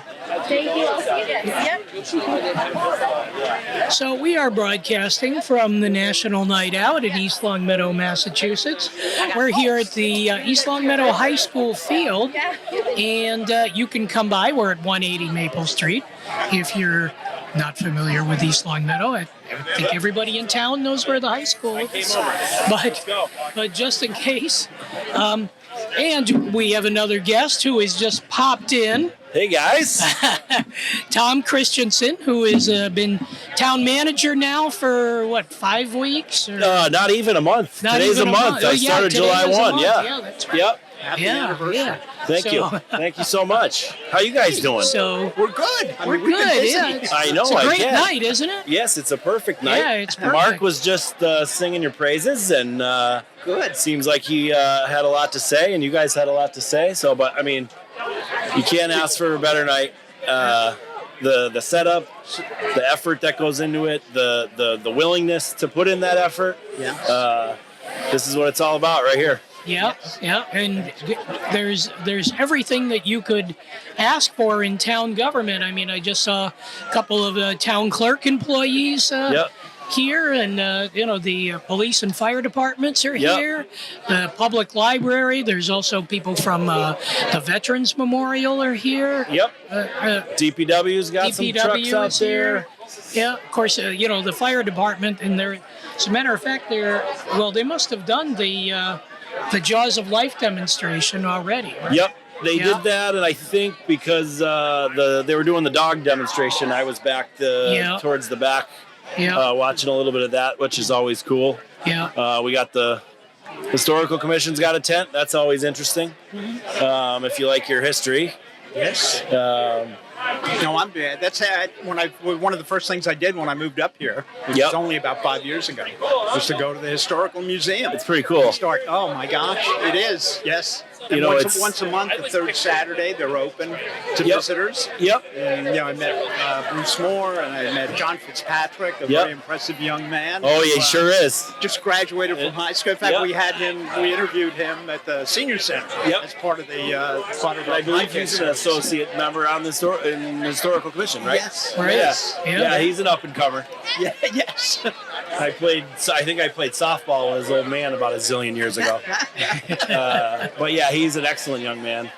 So we are broadcasting from the National Night Out in East Longmeadow, Massachusetts. We're here at the East Longmeadow High School field, and you can come by. We're at 180 Maple Street. If you're not familiar with East Longmeadow, I think everybody in town knows where the high school is. But just in case. And we have another guest who has just popped in. Hey guys. Tom Christensen, who has been town manager now for 5 weeks? Or? Not even a month. Not Today's even a month. Oh, I yeah, started today July is a 1. month. Yeah. Yeah, that's right. Yep. Happy Yeah, anniversary. yeah. Thank you. Thank you so much. How you guys doing? So We're good. we're we've been good. busy. Yeah, I know. it's a I great can. night, isn't it? Yes, it's a perfect night. Yeah, it's perfect. Mark was just singing your praises, and Good. seems like he had a lot to say, and you guys had a lot to say. So, but I mean, you can't ask for a better night. The setup, the effort that goes into it, the willingness to put in that effort. Yeah. This is what it's all about right here. Yeah, yeah, and there's everything that you could ask for in town government. I mean, I just saw a couple of town clerk employees here, and the police and fire departments are here. The public library. There's also people from the Veterans Memorial are here. Yep. DPW's got some trucks out is there. here. Yeah, of course. The fire department, and as a matter of fact, they must have done the Jaws of Life demonstration already. Right? Yep, they did that, and I think because they were doing the dog demonstration, I was back towards the back, watching a little bit of that, which is always cool. Yeah. We got the Historical Commission's got a tent. That's always interesting. If you like your history. Yes. No, I'm bad. That's one of the first things I did when I moved up here. Which was only about 5 years ago. Was to go to the historical museum. It's pretty cool. Oh my gosh, it is. Yes. And once a month, the third Saturday, they're open to visitors. Yep. And I met Bruce Moore, and I met John Fitzpatrick, a very impressive young man. Oh, yeah, he sure is. Just graduated from high school. In fact, we interviewed him at the Senior Center as part of the I believe he's an associate member on the Historical Commission, right? Yes. Right. Yeah, he's an up and comer. Yeah. Yes. I think I played softball with his old man about a zillion years ago. But yeah, he's an excellent young man.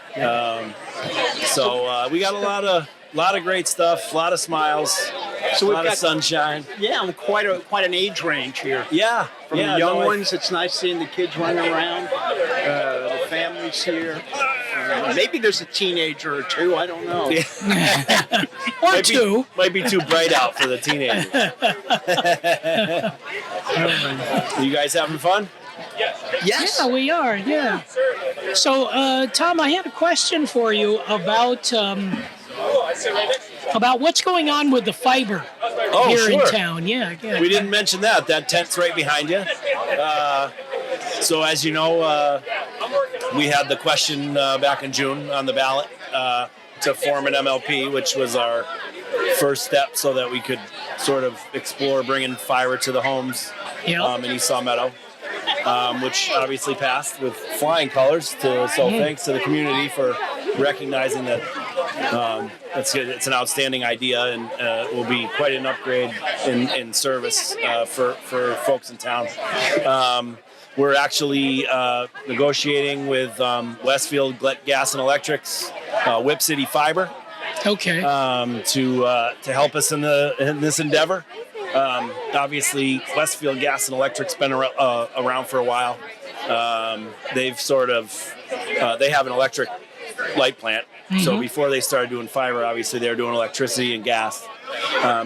So we got a lot of great stuff, a lot of smiles, a lot of sunshine. Yeah, quite an age range here. Yeah. From the young ones, it's nice seeing the kids running around. The families here. Maybe there's a teenager or two. I don't know. Or two. Might be too bright out for the teenagers. You guys having fun? Yes. Yeah, we are. Yeah. So, Tom, I had a question for you about what's going on with the fiber here in town. Yeah. We didn't mention that. That tent's right behind you. So as you know, we had the question back in June on the ballot to form an MLP, which was our first step so that we could sort of explore bringing fiber to the homes in East Longmeadow, which obviously passed with flying colors. Thanks to the community for recognizing that it's an outstanding idea and will be quite an upgrade in service for folks in town. We're actually negotiating with Westfield Gas and Electric's Whip City Fiber. Okay. To help us in this endeavor. Obviously, Westfield Gas and Electric's been around for a while. They've they have an electric light plant. So before they started doing fiber, obviously they were doing electricity and gas.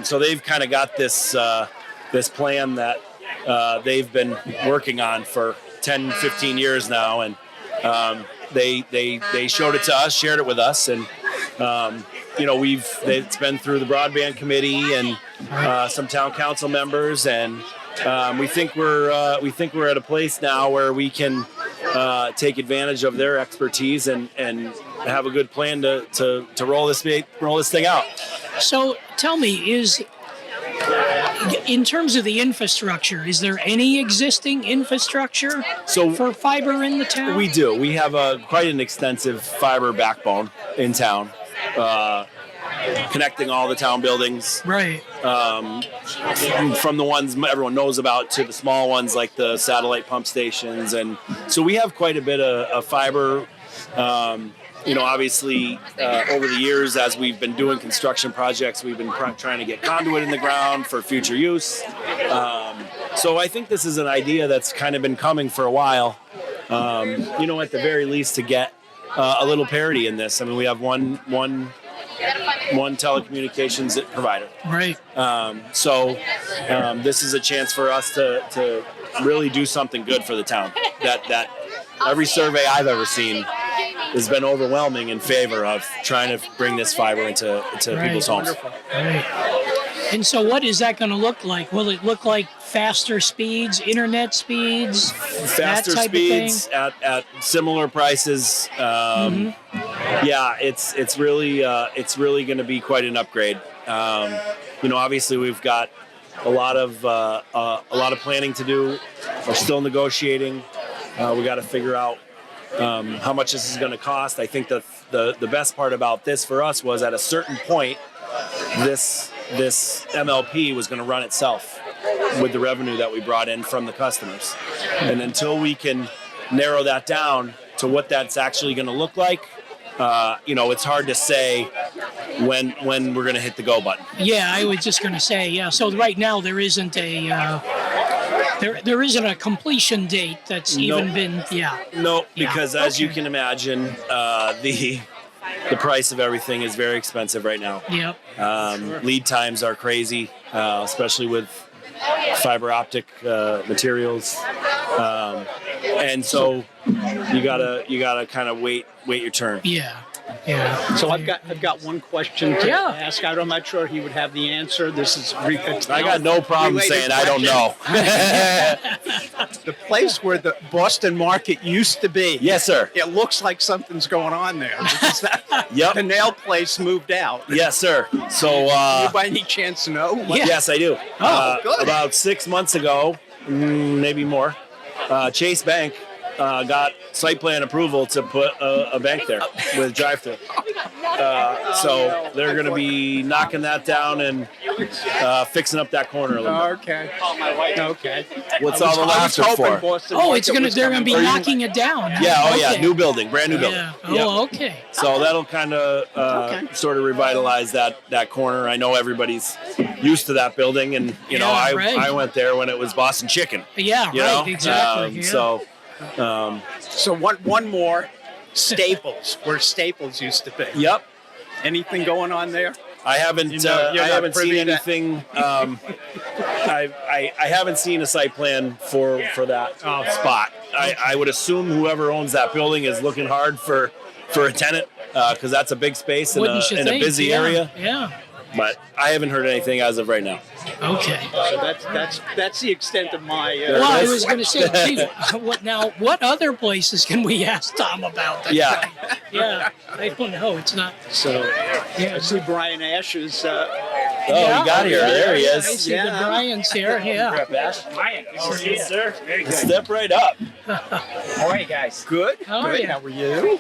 So they've kind of got this plan that they've been working on for 10, 15 years now, and they showed it to us, shared it with us, and it's been through the broadband committee and some town council members, and we think we're at a place now where we can take advantage of their expertise and have a good plan to roll this thing out. So tell me, in terms of the infrastructure, is there any existing infrastructure for fiber in the town? We do. We have quite an extensive fiber backbone in town, connecting all the town buildings. Right. From the ones everyone knows about to the small ones like the satellite pump stations. And so we have quite a bit of fiber. Obviously, over the years, as we've been doing construction projects, we've been trying to get conduit in the ground for future use. So I think this is an idea that's kind of been coming for a while, at the very least to get a little parity in this. I mean, we have one telecommunications provider. Right. This is a chance for us to really do something good for the town. That every survey I've ever seen has been overwhelming in favor of trying to bring this fiber into people's homes. Right. And so what is that going to look like? Will it look like faster speeds, internet speeds, faster that type speeds of thing? at similar prices? Yeah, it's really going to be quite an upgrade. Obviously we've got a lot of planning to do. We're still negotiating. We got to figure out how much this is going to cost. I think the best part about this for us was at a certain point, this MLP was going to run itself with the revenue that we brought in from the customers. And until we can narrow that down to what that's actually going to look like, it's hard to say when we're going to hit the go button. Yeah, I was just going to say, yeah. So right now there isn't a there isn't a completion date that's even been, No, because as you can imagine, the price of everything is very expensive right now. Yep. Lead times are crazy, especially with fiber optic materials, and so you gotta kind of wait your turn. Yeah. So I've got one question to ask. I'm not sure he would have the answer. This is I got no problem saying I don't know. The place where the Boston Market used to be. Yes, sir. It looks like something's going on there. Yep. The nail place moved out. Yes, sir. So do you by any chance know? Yes, I do. Good. About 6 months ago, maybe more, Chase Bank got site plan approval to put a bank there with drive-through. So they're going to be knocking that down and fixing up that corner a little bit. Okay. What's all the laughter for? They're going to be knocking it down. Yeah, new building, brand new building. Yeah. Okay. So that'll kind of sort of revitalize that corner. I know everybody's used to that building, and I went there when it was Boston Chicken. Yeah, right, exactly. So one more, Staples, where Staples used to be. Yep. Anything going on there? I haven't seen anything. I haven't seen a site plan for that spot. I would assume whoever owns that building is looking hard for a tenant because that's a big space in a busy area. Yeah. but I haven't heard anything as of right now. Okay. So that's the extent of my. Well, I was going to say, gee, what other places can we ask Tom about? Yeah. Yeah, I don't know. It's not. So I see Brian Ash is. You got here. There he I is. see the Brian's here. Yeah. Brian, how are you, sir? Very good. Step right up. How are you guys? Good. How are Good. you? How are you?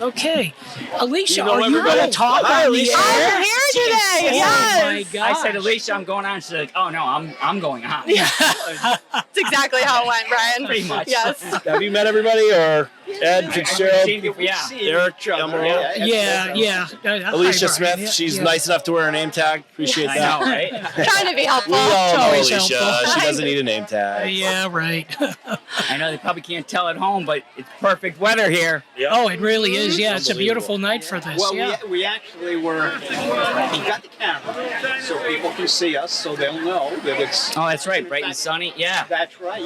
Okay. Alicia, You know are you everybody. going to talk Hi, on the Alicia. air? I'm here today. Oh, Yes. my God. I said, Alicia, I'm going on. She's like, oh, no, I'm going on. That's exactly how it went, Brian. Pretty much. Yes. Have you met everybody or Ed Fitzgerald? Yeah. Eric, Elmendorf. Yeah. Alicia Hi, Smith, Brian. she's Yeah. nice enough to wear a name tag. Appreciate I that. know, right? Trying to be helpful. We all know always Alicia. helpful. She doesn't need a name tag. Yeah, right. I know they probably can't tell at home, but it's perfect weather here. Oh, it really is. Yeah, it's a beautiful night for this. Well, Yeah. we actually were. We got the camera so people can see us, so they'll know that it's. Oh, that's right. Bright and sunny. Yeah. That's right.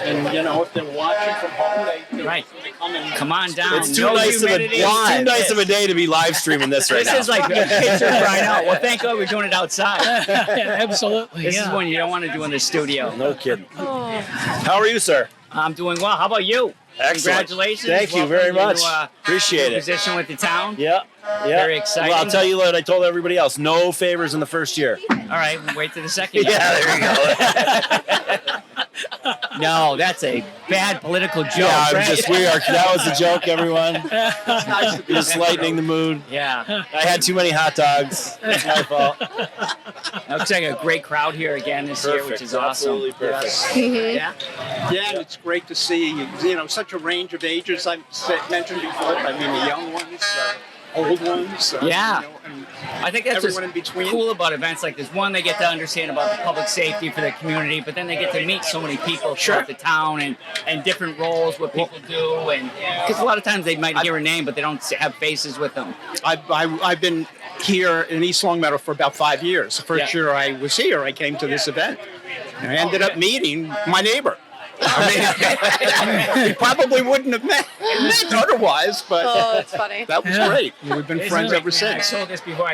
And if they're watching from home, they Right. come in. Come on down. It's too No nice humidity. of a day to be live streaming this right This now. is like a picture crying out. Well, thank God we're doing it outside. Absolutely. This yeah. is one you don't want to do in the studio. No kidding. How are you, sir? I'm doing well. How about you? Excellent. Congratulations. Thank you Welcome very much. to, Appreciate your it. position with the town. Yeah. Very exciting. Well, I'll tell you what I told everybody else. No favors in the first year. All right, we'll wait till the second. Yeah, there you go. No, that's a bad political joke. Yeah, right? that was a joke, everyone. Nice to be Just lightening the mood. Yeah. I had too many hot dogs. It's my fault. Looks like a great crowd here again this year, which is awesome. Absolutely perfect. Yeah. Yeah, and it's great to see such a range of ages. I mentioned before. I mean, the young ones, old ones. Yeah. And I think that's what's everyone in between. cool about events like this. One, they get to understand about the public safety for the community, but then they get to meet so many people throughout the town and different roles, what people do, and because a lot of times they might hear a name, but they don't have faces with them. I've been here in East Longmeadow for about 5 years. The first year I was here, I came to this event. And I ended up meeting my neighbor. I mean, we probably wouldn't have met otherwise, but Oh, that's funny. that was great. We've been friends ever I since. saw this before.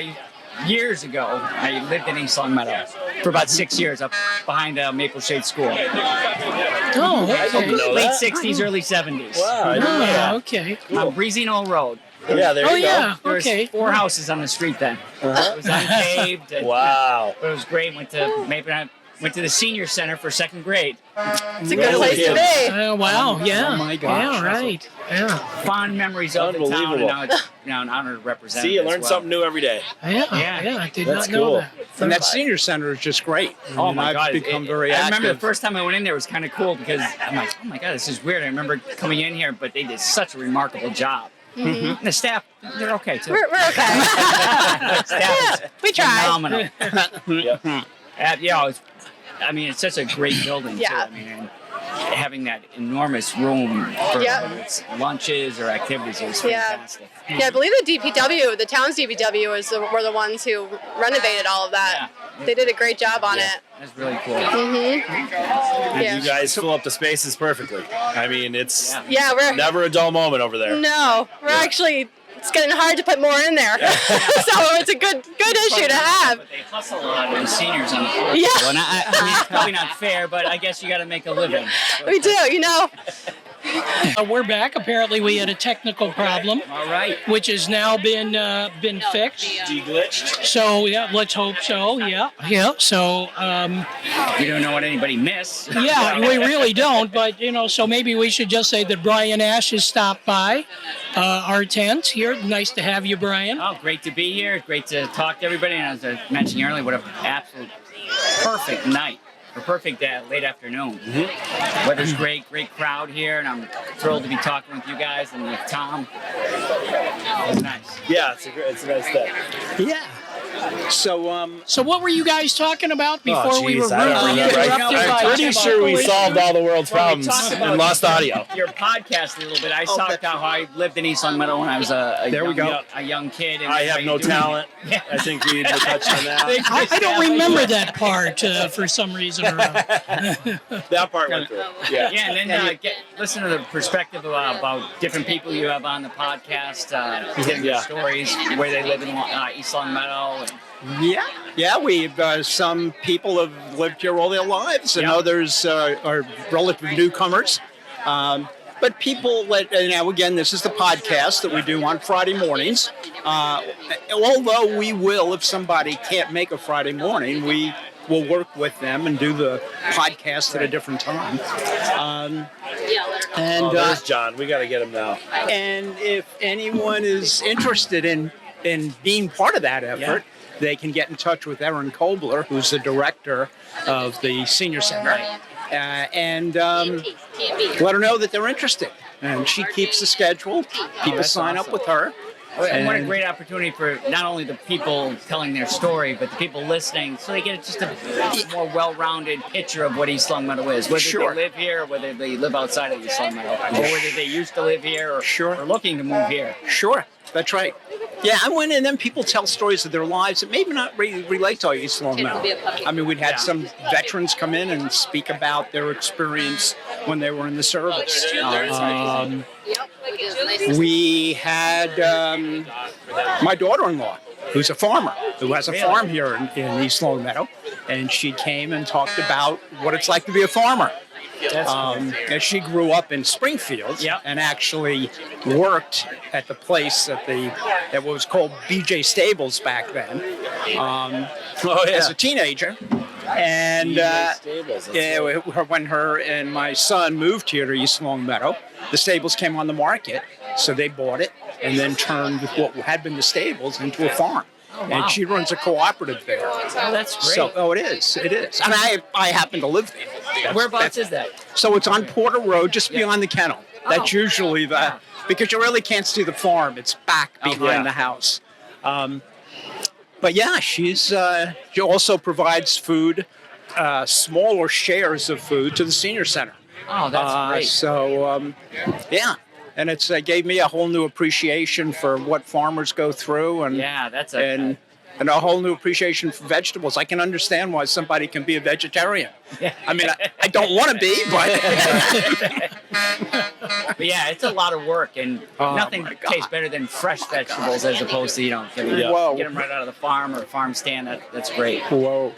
Years ago, I lived in East Longmeadow for about 6 years up behind Maple Shade School. Oh, okay. Late 60s, early 70s. Wow, I didn't know that. Oh, okay. On Breezy Knoll Road. Yeah, there Oh, you go. yeah. There was Okay. 4 houses on the street then. It was unpaved. And, Wow. But it was great. Went to the senior center for 2nd grade. It's a good place to be. Wow. Yeah. Oh, my gosh. Yeah. Right. Yeah. Fond memories of the town, and Unbelievable. now it's an honor to represent. See, you it as learn well. something new every day. Yeah. Yeah. Yeah. I did That's not know cool. that. And that senior center is just great. Oh my I've God! become very I active. remember the first time I went in there, it was kind of cool because I'm like, oh my God, this is weird. I remember coming in here, but they did such a remarkable job. And the staff, they're okay too. We're okay. The staff is We tried. phenomenal. It's such a great building Yeah. too. I mean, and having that enormous room for Yep. whether it's lunches or activities is Yeah. fantastic. Yeah, I believe the DPW, the town's DPW, were the ones who renovated all of that. Yeah. They did a great job on it. That's really cool. Mm-hmm. Yeah. You guys fill up the spaces perfectly. I mean, it's Yeah, we're never a dull moment over there. no, we're actually. It's getting hard to put more in there, so it's a good issue to have. But they hustle a lot of the seniors on the floor. Yeah. And I mean, it's probably not fair, but I guess you got to make a living. We do, We're back. Apparently, we had a technical problem, All right. which has now been fixed. Deglitched. So yeah, let's hope so. Yeah. Yeah. So We don't know what anybody missed. yeah, we really don't. But so maybe we should just say that Brian Ash has stopped by our tent here. Nice to have you, Brian. Oh, great to be here. Great to talk to everybody. And as I was mentioning earlier, what an absolute perfect night. Or perfect late afternoon. Weather's great crowd here, and I'm thrilled to be talking with you guys and with Tom. It's nice. Yeah, it's a nice day. Yeah. So, So what were you guys talking about before we were geez, I don't rudely remember. interrupted by I'm pretty sure we solved all the world's Well, we problems talked about and lost audio. Your podcast a little bit. I talked about how I lived in East Longmeadow when I was a young kid. And I have no talent. Yeah. I think we touched on that. I don't remember that part for some reason or other. That part went through. Yeah. Yeah, and then listen to the perspective about different people you have on the podcast, different stories, where they live in East Longmeadow, Yeah. We've some people have lived here all their lives, and others are relative newcomers. But people now again, this is the podcast that we do on Friday mornings. Although we will, if somebody can't make a Friday morning, we will work with them and do the podcast at a different time. There's John. We got to get him now. And if anyone is interested in being part of that effort, they can get in touch with Erin Kobler, who's the director of the Senior Center, and let her know that they're interested. And she keeps the schedule. People sign up with her. And what a great opportunity for not only the people telling their story, but the people listening, so they get just a more well-rounded picture of what East Longmeadow is, whether they live here, or whether they live outside of East Longmeadow, or whether they used to live here, or looking to move here. Sure, that's right. Yeah, I went in, and then people tell stories of their lives that maybe not relate to East Longmeadow. I mean, we'd had some veterans come in and speak about their experience when they were in the service. We had my daughter-in-law, who's a farmer, who has a farm here in East Longmeadow, and she came and talked about what it's like to be a farmer. And she grew up in Springfield and actually worked at the place that was called BJ Stables back then as a teenager. And when her and my son moved here to East Longmeadow, the stables came on the market, so they bought it and then turned what had been the stables into a farm. Oh, wow. And she runs a cooperative there. Oh, that's great. So, it is. And I happen to live there. Whereabouts is that? So it's on Porter Road, just beyond the kennel. That's usually because you really can't see the farm. It's back behind the house. But yeah, she also provides food, smaller shares of food to the senior center. Oh, that's great. So, and it's gave me a whole new appreciation for what farmers go through, and and a whole new appreciation for vegetables. I can understand why somebody can be a vegetarian. Yeah. I mean, I don't want to be, but but yeah, it's a lot of work, and nothing tastes better than fresh vegetables as opposed to get them right out of the farm or farm stand. That's great. Whoa.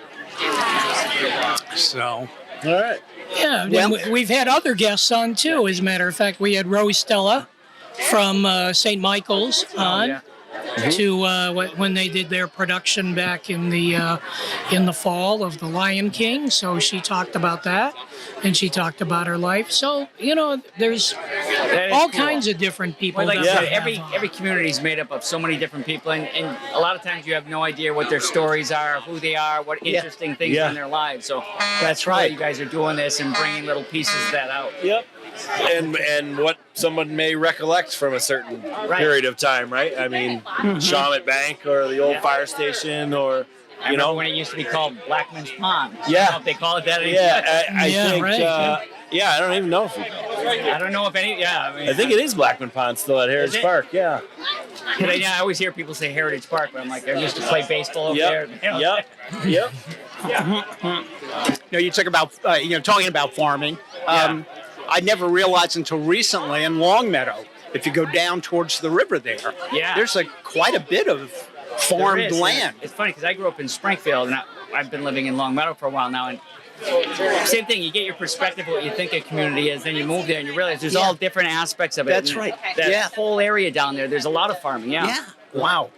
So, all right. Yeah, we've had other guests on too. As a matter of fact, we had Rose Stella from St. Michael's on to when they did their production back in the fall of The Lion King. So she talked about that, and she talked about her life. So there's all kinds of different people. Well, like I said, every community is made up of so many different people, and a lot of times you have no idea what their stories are, who they are, what interesting things in their lives. So that's right. You guys are doing this and bringing little pieces of that out. Yep. And what someone may recollect from a certain period of time, right? I mean, Shawmut Bank or the old fire station, or I remember when it used to be called Blackman's Pond. Yeah. I don't know if they call it that anymore. I think. I don't even know if I don't know if any. I think it is Blackman Pond still at Heritage Park. Yeah. I always hear people say Heritage Park, but I'm like, I used to play baseball over there. Yep. You talk about talking about farming. I never realized until recently in Longmeadow, if you go down towards the river there's quite a bit of farmed land. It's funny because I grew up in Springfield, and I've been living in Longmeadow for a while now, and same thing, you get your perspective of what you think a community is, then you move there and you realize there's all different aspects of it. That's right. That whole area down there, there's a lot of farming, Wow.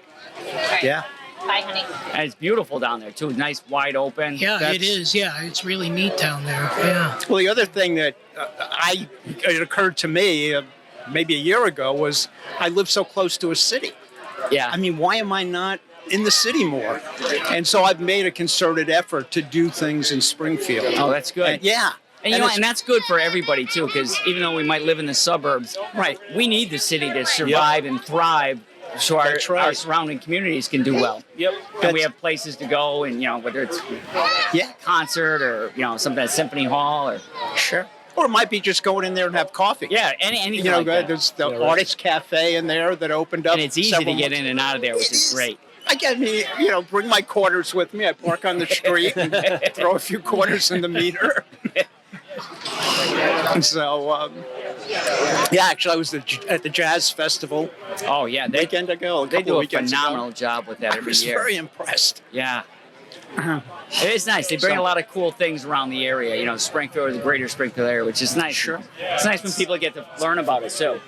Yeah. Bye, honey. And it's beautiful down there, too. Nice, wide open. Yeah, it is. Yeah, it's really neat down there. Yeah. Well, the other thing that it occurred to me maybe a year ago was I live so close to a city. Yeah. I mean, why am I not in the city more? And so I've made a concerted effort to do things in Springfield. Oh, that's good. And that's good for everybody, too, because even though we might live in the suburbs, we need the city to survive and thrive so our surrounding communities can do well. Yep. And we have places to go, and, whether it's concert or, some kind of symphony hall or... Sure. Or it might be just going in there and have coffee. Yeah, anything like that. There's the Artist Cafe in there that opened up. And it's easy to get in and out of there, which is great. I get me, bring my quarters with me. I park on the street and throw a few quarters in the meter. And so, Yeah, actually, I was at the Jazz Festival Oh yeah, weekend ago. they do a weekends ago. phenomenal job with that I every was year. very impressed. Yeah. It is nice. They bring So- a lot of cool things around the area. You know, Springfield or the greater Springfield area, which is nice. Sure. It's nice when people get to learn about it too.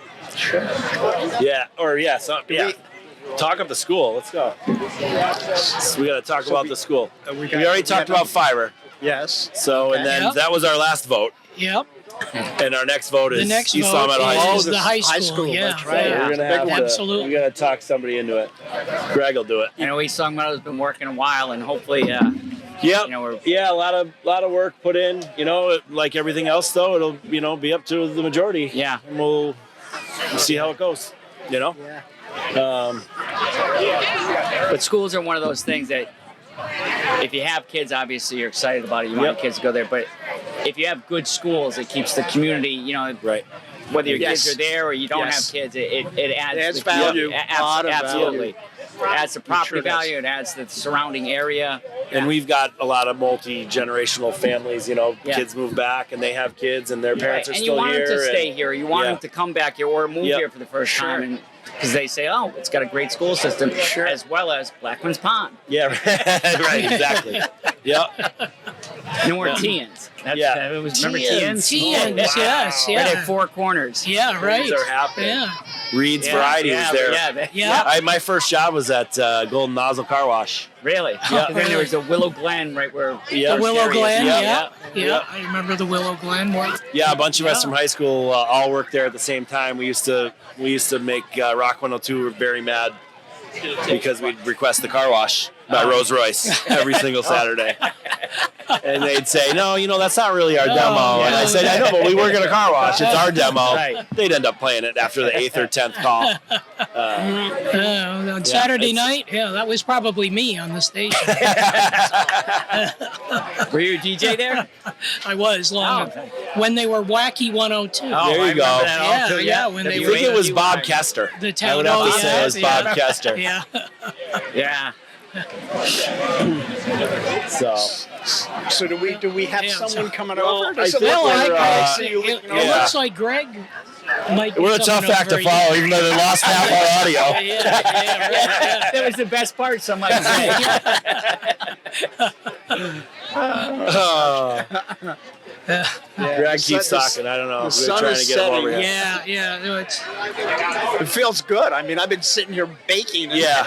Talk of the school. Let's go. So we got to talk about the school. we We already talked about fiber. Yes. So, and then Yep. that was our last vote. Yep. And our next vote is The next East vote Longmeadow High School. is the high high school. school, Yeah, that's right. yeah. We're gonna have to, Absolutely. we got to talk somebody into it. Greg will do it. I know East Longmeadow's been working a while, and hopefully, Yep. you know, we're Yeah, a lot of work put in. You know, like everything else, though, it'll be up to the majority. Yeah. And we'll see how it goes. You know. Yeah. But schools are one of those things that if you have kids, obviously you're excited about it. You want Yep. your kids to go there. But if you have good schools, it keeps the community, you know, Right. whether your Yes. kids are there or you don't Yes. have kids, it adds, It adds to- value. Yeah, A lot of absolutely. Adds the property sure does. value. It adds the surrounding area. And we've got a lot of multi-generational families. You know, Yeah. kids move back and they have kids, and their parents are and still you want here. them to stay and- here. You want Yeah. them to come back here or move Yep. here for the first time. And because they say, oh, it's got a great school system, as well as Blackman's Pond, Yeah, right, exactly. Yep. New Orleans. That's, Yeah. it was, remember Tians. Tians? Tians, yes, Right yeah. at Four Corners. Yeah, right. Things are happening. Yeah. Reed's Variety was there. Yeah. My first job was at Golden Nozzle Car Wash. Really? Yeah. And then there was a Willow Glen right where Yeah. The Willow Glen, Yeah. yeah. Yeah. Yeah, I remember the Willow Glen one. Yeah, a bunch of us from high school all worked there at the same time. We used to make Rock 102 very mad because we'd request the car wash by Rolls Royce every single Saturday. And they'd say, no, that's not really our demo. And I said, I know, but we work at a car wash. It's our demo. Right. They'd end up playing it after the 8th or 10th call. On Saturday night, that was probably me on the station. Were you a DJ there? I was long when they were Wacky 102. Oh, There you I remember go. that Yeah, also, yeah, when they I think it was Bob WAQY. Kester. The I town. would have to say it was yeah, Bob Kester. Yeah. Yeah. So So do we have Yeah, someone so- coming Well, over? I Does it think look we're, like uh, I see you looking It over? Yeah. looks like Greg might be we're a tough coming act to over, follow, even though they lost half our audio. Yeah, yeah, right, That was the best part, some might say. Greg keeps sun- talking. I don't know. the We're sun trying is to get him over setting. here. yeah. No, it's It feels good. I mean, I've been sitting here baking. Yeah.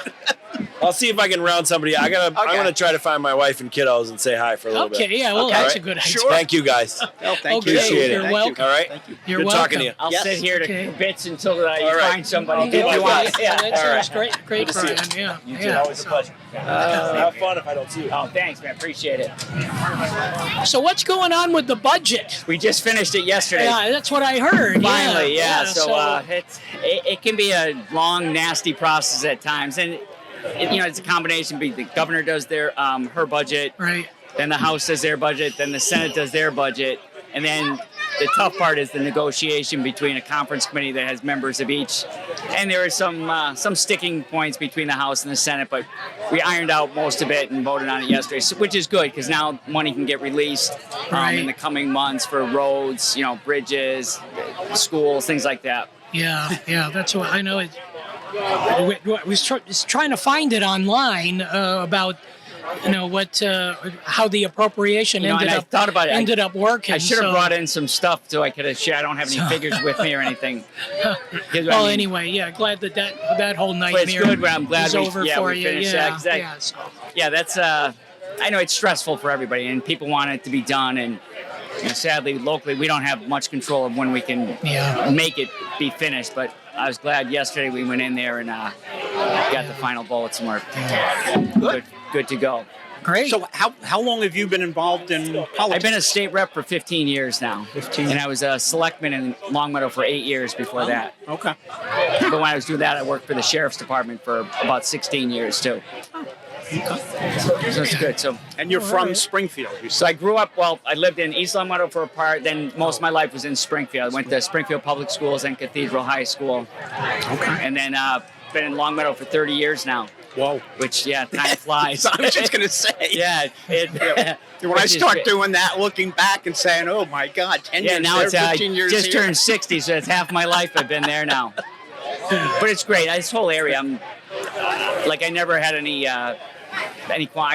I'll see if I can round somebody. I'm Okay. gonna try to find my wife and kiddos and say hi for a little bit. okay. Yeah, well, Okay. that's All a good idea. Sure. Thank you guys. Oh, thank Okay, you. Appreciate it. you're Thank you. welcome. All right. You're Good welcome. talking to you. I'll Yes. sit here to Okay. bits until I All right. find somebody. I'll do If my you want. best. Yeah, that All sounds great, Good to see you. Brian. Yeah, You too. yeah. Always a pleasure. Have fun if I don't see you. Oh, thanks, man. Appreciate it. So what's going on with the budget? We just finished it yesterday. Yeah, that's what I heard. Finally, yeah. So, so it can be a long, nasty process at times, and it's a combination. The governor does their her budget, right. then the House does their budget, then the Senate does their budget, and then the tough part is the negotiation between a conference committee that has members of each. And there are some sticking points between the House and the Senate, but we ironed out most of it and voted on it yesterday, which is good because now money can get released Right. in the coming months for roads, bridges, schools, things like that. Yeah, that's what I know. I was trying to find it online about what how the appropriation And I thought about it. ended up working. I should have so- brought in some stuff so I could have shared. I don't have any figures with me or anything. 'Cause, Well, anyway, yeah, glad that whole but nightmare it's good. But I'm glad is over for we you. finished Yeah, that. 'Cause yeah, so- Yeah, that's. I know it's stressful for everybody, and people want it to be done. And sadly, locally, we don't have much control of when we can Yeah. make it be finished. But I was glad yesterday we went in there and got the final votes, and we're good to go. Great. So how long have you been involved in politics? I've been a state rep for 15 years now. 15. And I was a selectman in Longmeadow for 8 years before that. Okay. But when I was doing that, I worked for the sheriff's department for about 16 years too. So it's good. So And you're from Springfield. You I grew up, I lived in East Longmeadow for a part, then most of my life was in Springfield. I went to Springfield Public Schools and Cathedral High School. Okay. And then been in Longmeadow for 30 years now. Whoa. which time flies. I was just going to say. Yeah. When I start doing that, looking back and saying, oh my God, 10 years now there, it's 15 years just here. turned 60, so it's half my life I've been there now. But it's great. This whole area, I never had any I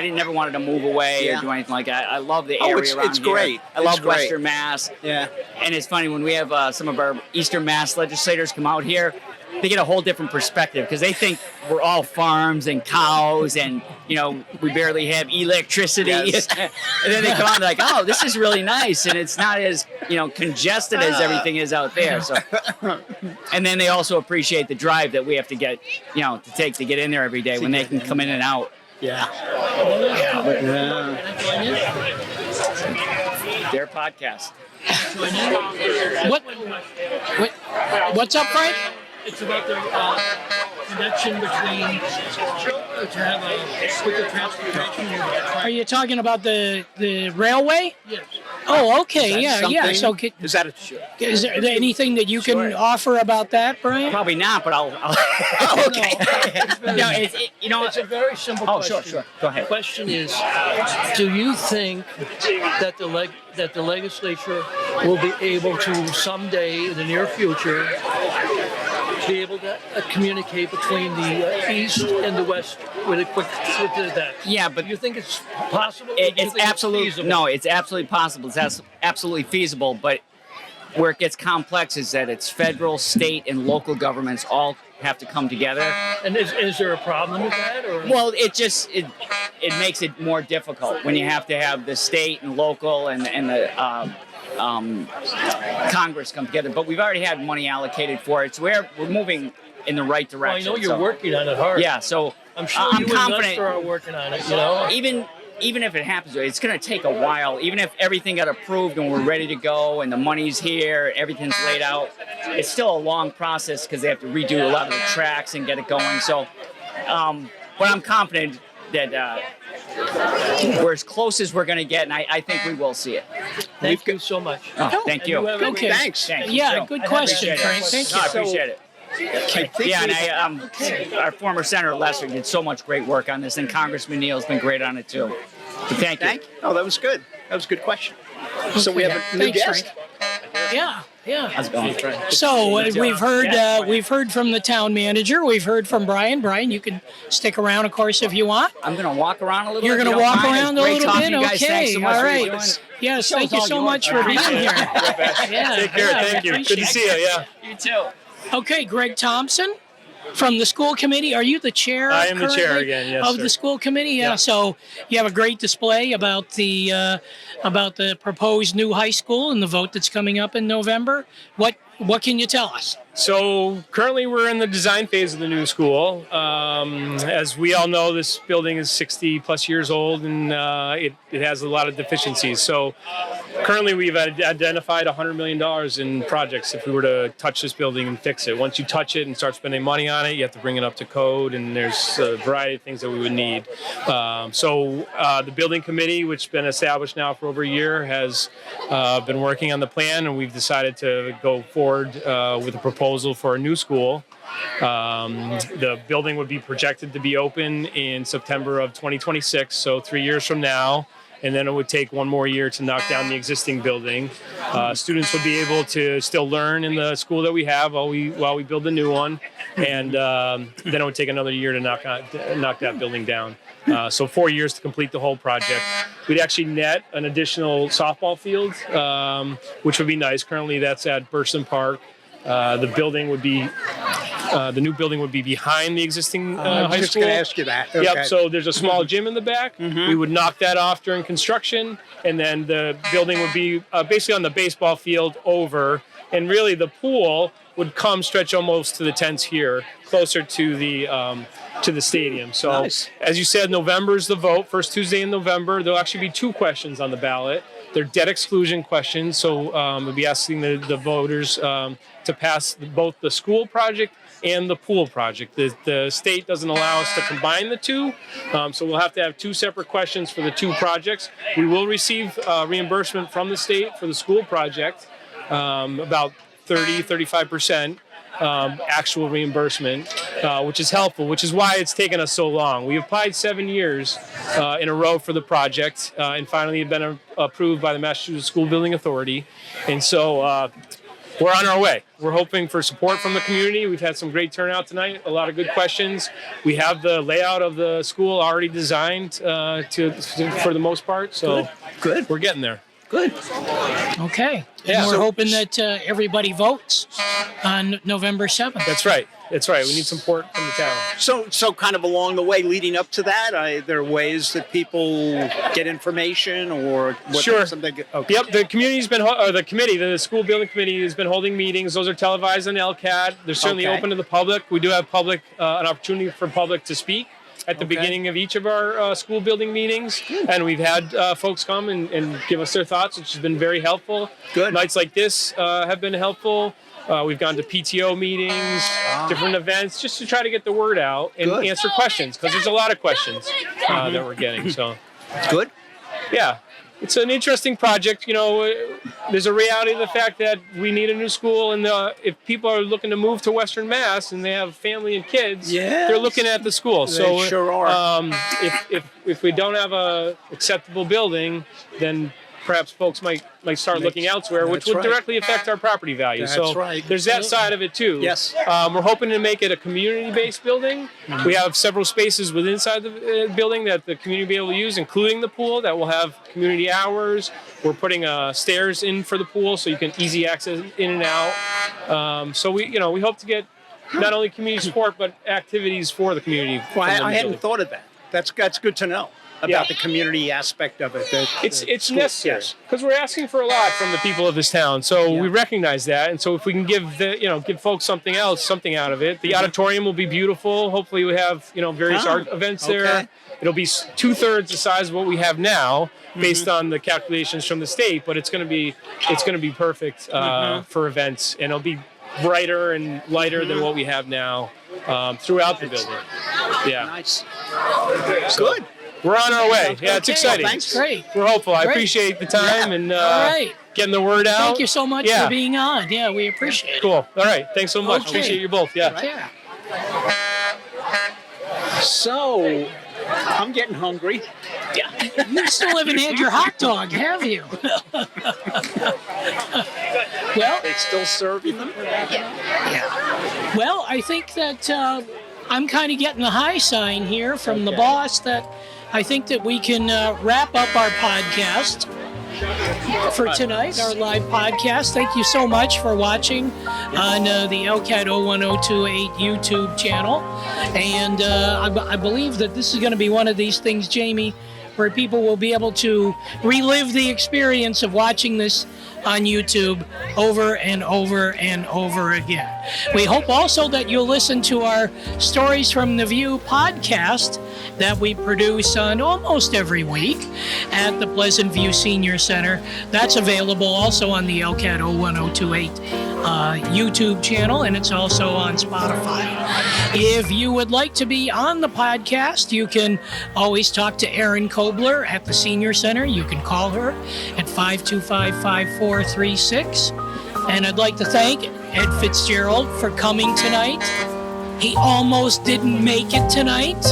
didn't never wanted to move away or do anything like that. I love the area around it's here. great. I love great. Western Mass. Yeah. And it's funny when we have some of our Eastern Mass legislators come out here, they get a whole different perspective because they think we're all farms and cows and, we barely have electricity. Yes. And then they come out and they're like, oh, this is really nice. And it's not as, congested as everything is out there. So, and then they also appreciate the drive that we have to get, to take to get in there every day when they can come in and out. Yeah. Their podcast. What's up, Frank? It's about the connection between to have a quicker transportation. Are you talking about the railway? Yes. Oh, okay. Yeah. Something? So, Is that is there anything that you can offer about that, Brian? Probably not, but I'll okay. No, It's a very simple question. Sure. Go ahead. The question is, do you think that the legislature will be able to someday in the near future be able to communicate between the east and the west with that? Yeah, but do you think it's possible? It's absolutely no. It's absolutely possible. It's absolutely feasible. But where it gets complex is that it's federal, state, and local governments all have to come together. And is there a problem with that? Or? Well, it makes it more difficult when you have to have the state and local and the Congress come together. But we've already had money allocated for it, so we're moving in the right direction. Well, I know you're working on it hard. Yeah, so I'm sure I'm you confident. are working on it. Even if it happens, it's going to take a while. Even if everything got approved and we're ready to go and the money's here, everything's laid out, it's still a long process because they have to redo a lot of the tracks and get it going. So, but I'm confident that we're as close as we're going to get, and I think we will see it. Thank you so much. Oh, thank you. Okay. Thanks. Yeah, good question, Frank. Thank you. I appreciate it. Our former Senator Lesser did so much great work on this, and Congressman Neal's been great on it too. So thank you. Oh, that was good. That was a good question. So we have a new Thanks, guest. Frank. Yeah. How's it going? So we've heard from the town manager. We've heard from Brian. Brian, you can stick around, of course, if you want. I'm going to walk around a little. You're bit. going to walk around a little bit. Okay. So All right. Yes. Thank you so much for being here. Yeah. Take care. Thank you. Good to see you. Yeah. You too. Okay, Greg Thompson from the school committee. Are you the chair? I am the chair currently again, yes, of sir. the school committee. Yeah. So you have a great display about the proposed new high school and the vote that's coming up in November. What can you tell us? So currently we're in the design phase of the new school. As we all know, this building is 60 plus years old and it has a lot of deficiencies. So currently we've identified $100 million in projects if we were to touch this building and fix it. Once you touch it and start spending money on it, you have to bring it up to code, and there's a variety of things that we would need. So the building committee, which has been established now for over a year, has been working on the plan, and we've decided to go forward with a proposal for a new school. The building would be projected to be open in September of 2026, so 3 years from now. And then it would take one more year to knock down the existing building. Students would be able to still learn in the school that we have while we build the new one. And then it would take another year to knock that building down. So 4 years to complete the whole project. We'd actually net an additional softball field, which would be nice. Currently that's at Burston Park. The building would be, the new building would be behind the existing high school. I was just going to ask you that. Okay. Yep, so there's a small gym in the back. We would knock that off during construction, and then the building would be basically on the baseball field over, and really the pool would stretch almost to the tents here, closer to the stadium. So nice. As you said, November is the vote, first Tuesday in November. There'll actually be 2 questions on the ballot. They're debt exclusion questions, so we'll be asking the voters to pass both the school project and the pool project. The state doesn't allow us to combine the two, so we'll have to have 2 separate questions for the 2 projects. We will receive reimbursement from the state for the school project, about 35%. actual reimbursement, which is helpful, which is why it's taken us so long. We applied 7 years in a row for the project, and finally have been approved by the Massachusetts School Building Authority. And so we're on our way. We're hoping for support from the community. We've had some great turnout tonight, a lot of good questions. We have the layout of the school already designed for the most part, so Good. we're getting there. Good. Okay. Yeah. And we're hoping that everybody votes on November 7th. That's right. That's right. We need support from the town. So kind of along the way leading up to that, there are ways that people get information or what Sure. something. Okay. Yep, the community's been, or the committee, the school building committee has been holding meetings. Those are televised on ELCAT. They're certainly Okay. open to the public. We do have public, an opportunity for public to speak at the beginning of each of our school building meetings. And we've had folks come and give us their thoughts, which has been very helpful. Good. Nights like this have been helpful. We've gone to PTO meetings, different events, just to try to get the word out and Good. answer questions, because there's a lot of questions that we're getting. So, Good. yeah, it's an interesting project. You know, there's a reality of the fact that we need a new school, and if people are looking to move to Western Mass and they have family and kids, Yes. they're looking at the school. So, They sure are. If we don't have a acceptable building, then perhaps folks might start looking elsewhere, which That's would right. directly affect our property value. That's So right. there's that side of it too. Yes. We're hoping to make it a community-based building. We have several spaces within inside the building that the community will be able to use, including the pool that will have community hours. We're putting stairs in for the pool so you can easy access in and out. So we hope to get not only community support but activities for the community. Well, from the I hadn't building. thought of that. That's good to know about Yeah. the community aspect of it. It's necessary because we're asking for a lot from the people of this town. So we recognize that, and so if we can give folks something out of it, the auditorium will be beautiful. Hopefully, we have various art events there. Okay. It'll be 2/3 the size of what we have now, based on the calculations from the state. But it's going to be perfect for events, and it'll be brighter and lighter than what we have now throughout the building. Yeah. Nice. So, Good. We're on our way. Yeah, it's Okay. exciting. Well, thanks. Great. We're hopeful. I Great. appreciate the time and All right. getting the word out. Thank you so much Yeah. for being on. Yeah, we appreciate it. Cool. All right. Thanks so much. Okay. Appreciate you both. Yeah. Yeah. So I'm getting hungry. You still haven't had your hot dog, have you? Well, They still serving them? well, I think that I'm kind of getting the high sign here from the boss that I think that we can wrap up our podcast for tonight, our live podcast. Thank you so much for watching on the ELCAT 01028 YouTube channel. And I believe that this is going to be one of these things, Jamie, where people will be able to relive the experience of watching this on YouTube over and over and over again. We hope also that you'll listen to our Stories from the View podcast that we produce on almost every week at the Pleasant View Senior Center. That's available also on the ELCAT 01028 YouTube channel, and it's also on Spotify. If you would like to be on the podcast, you can always talk to Erin Kobler at the Senior Center. You can call her at 525-5436. And I'd like to thank Ed Fitzgerald for coming tonight. He almost didn't make it tonight.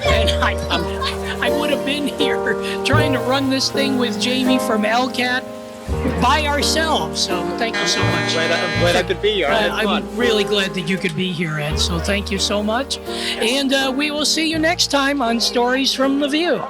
And I would have been here trying to run this thing with Jamie from ELCAT by ourselves. So thank you so much. I'm glad I could be here. I had fun. I'm really glad that you could be here, Ed. So thank you so much. And we will see you next time on Stories from the View.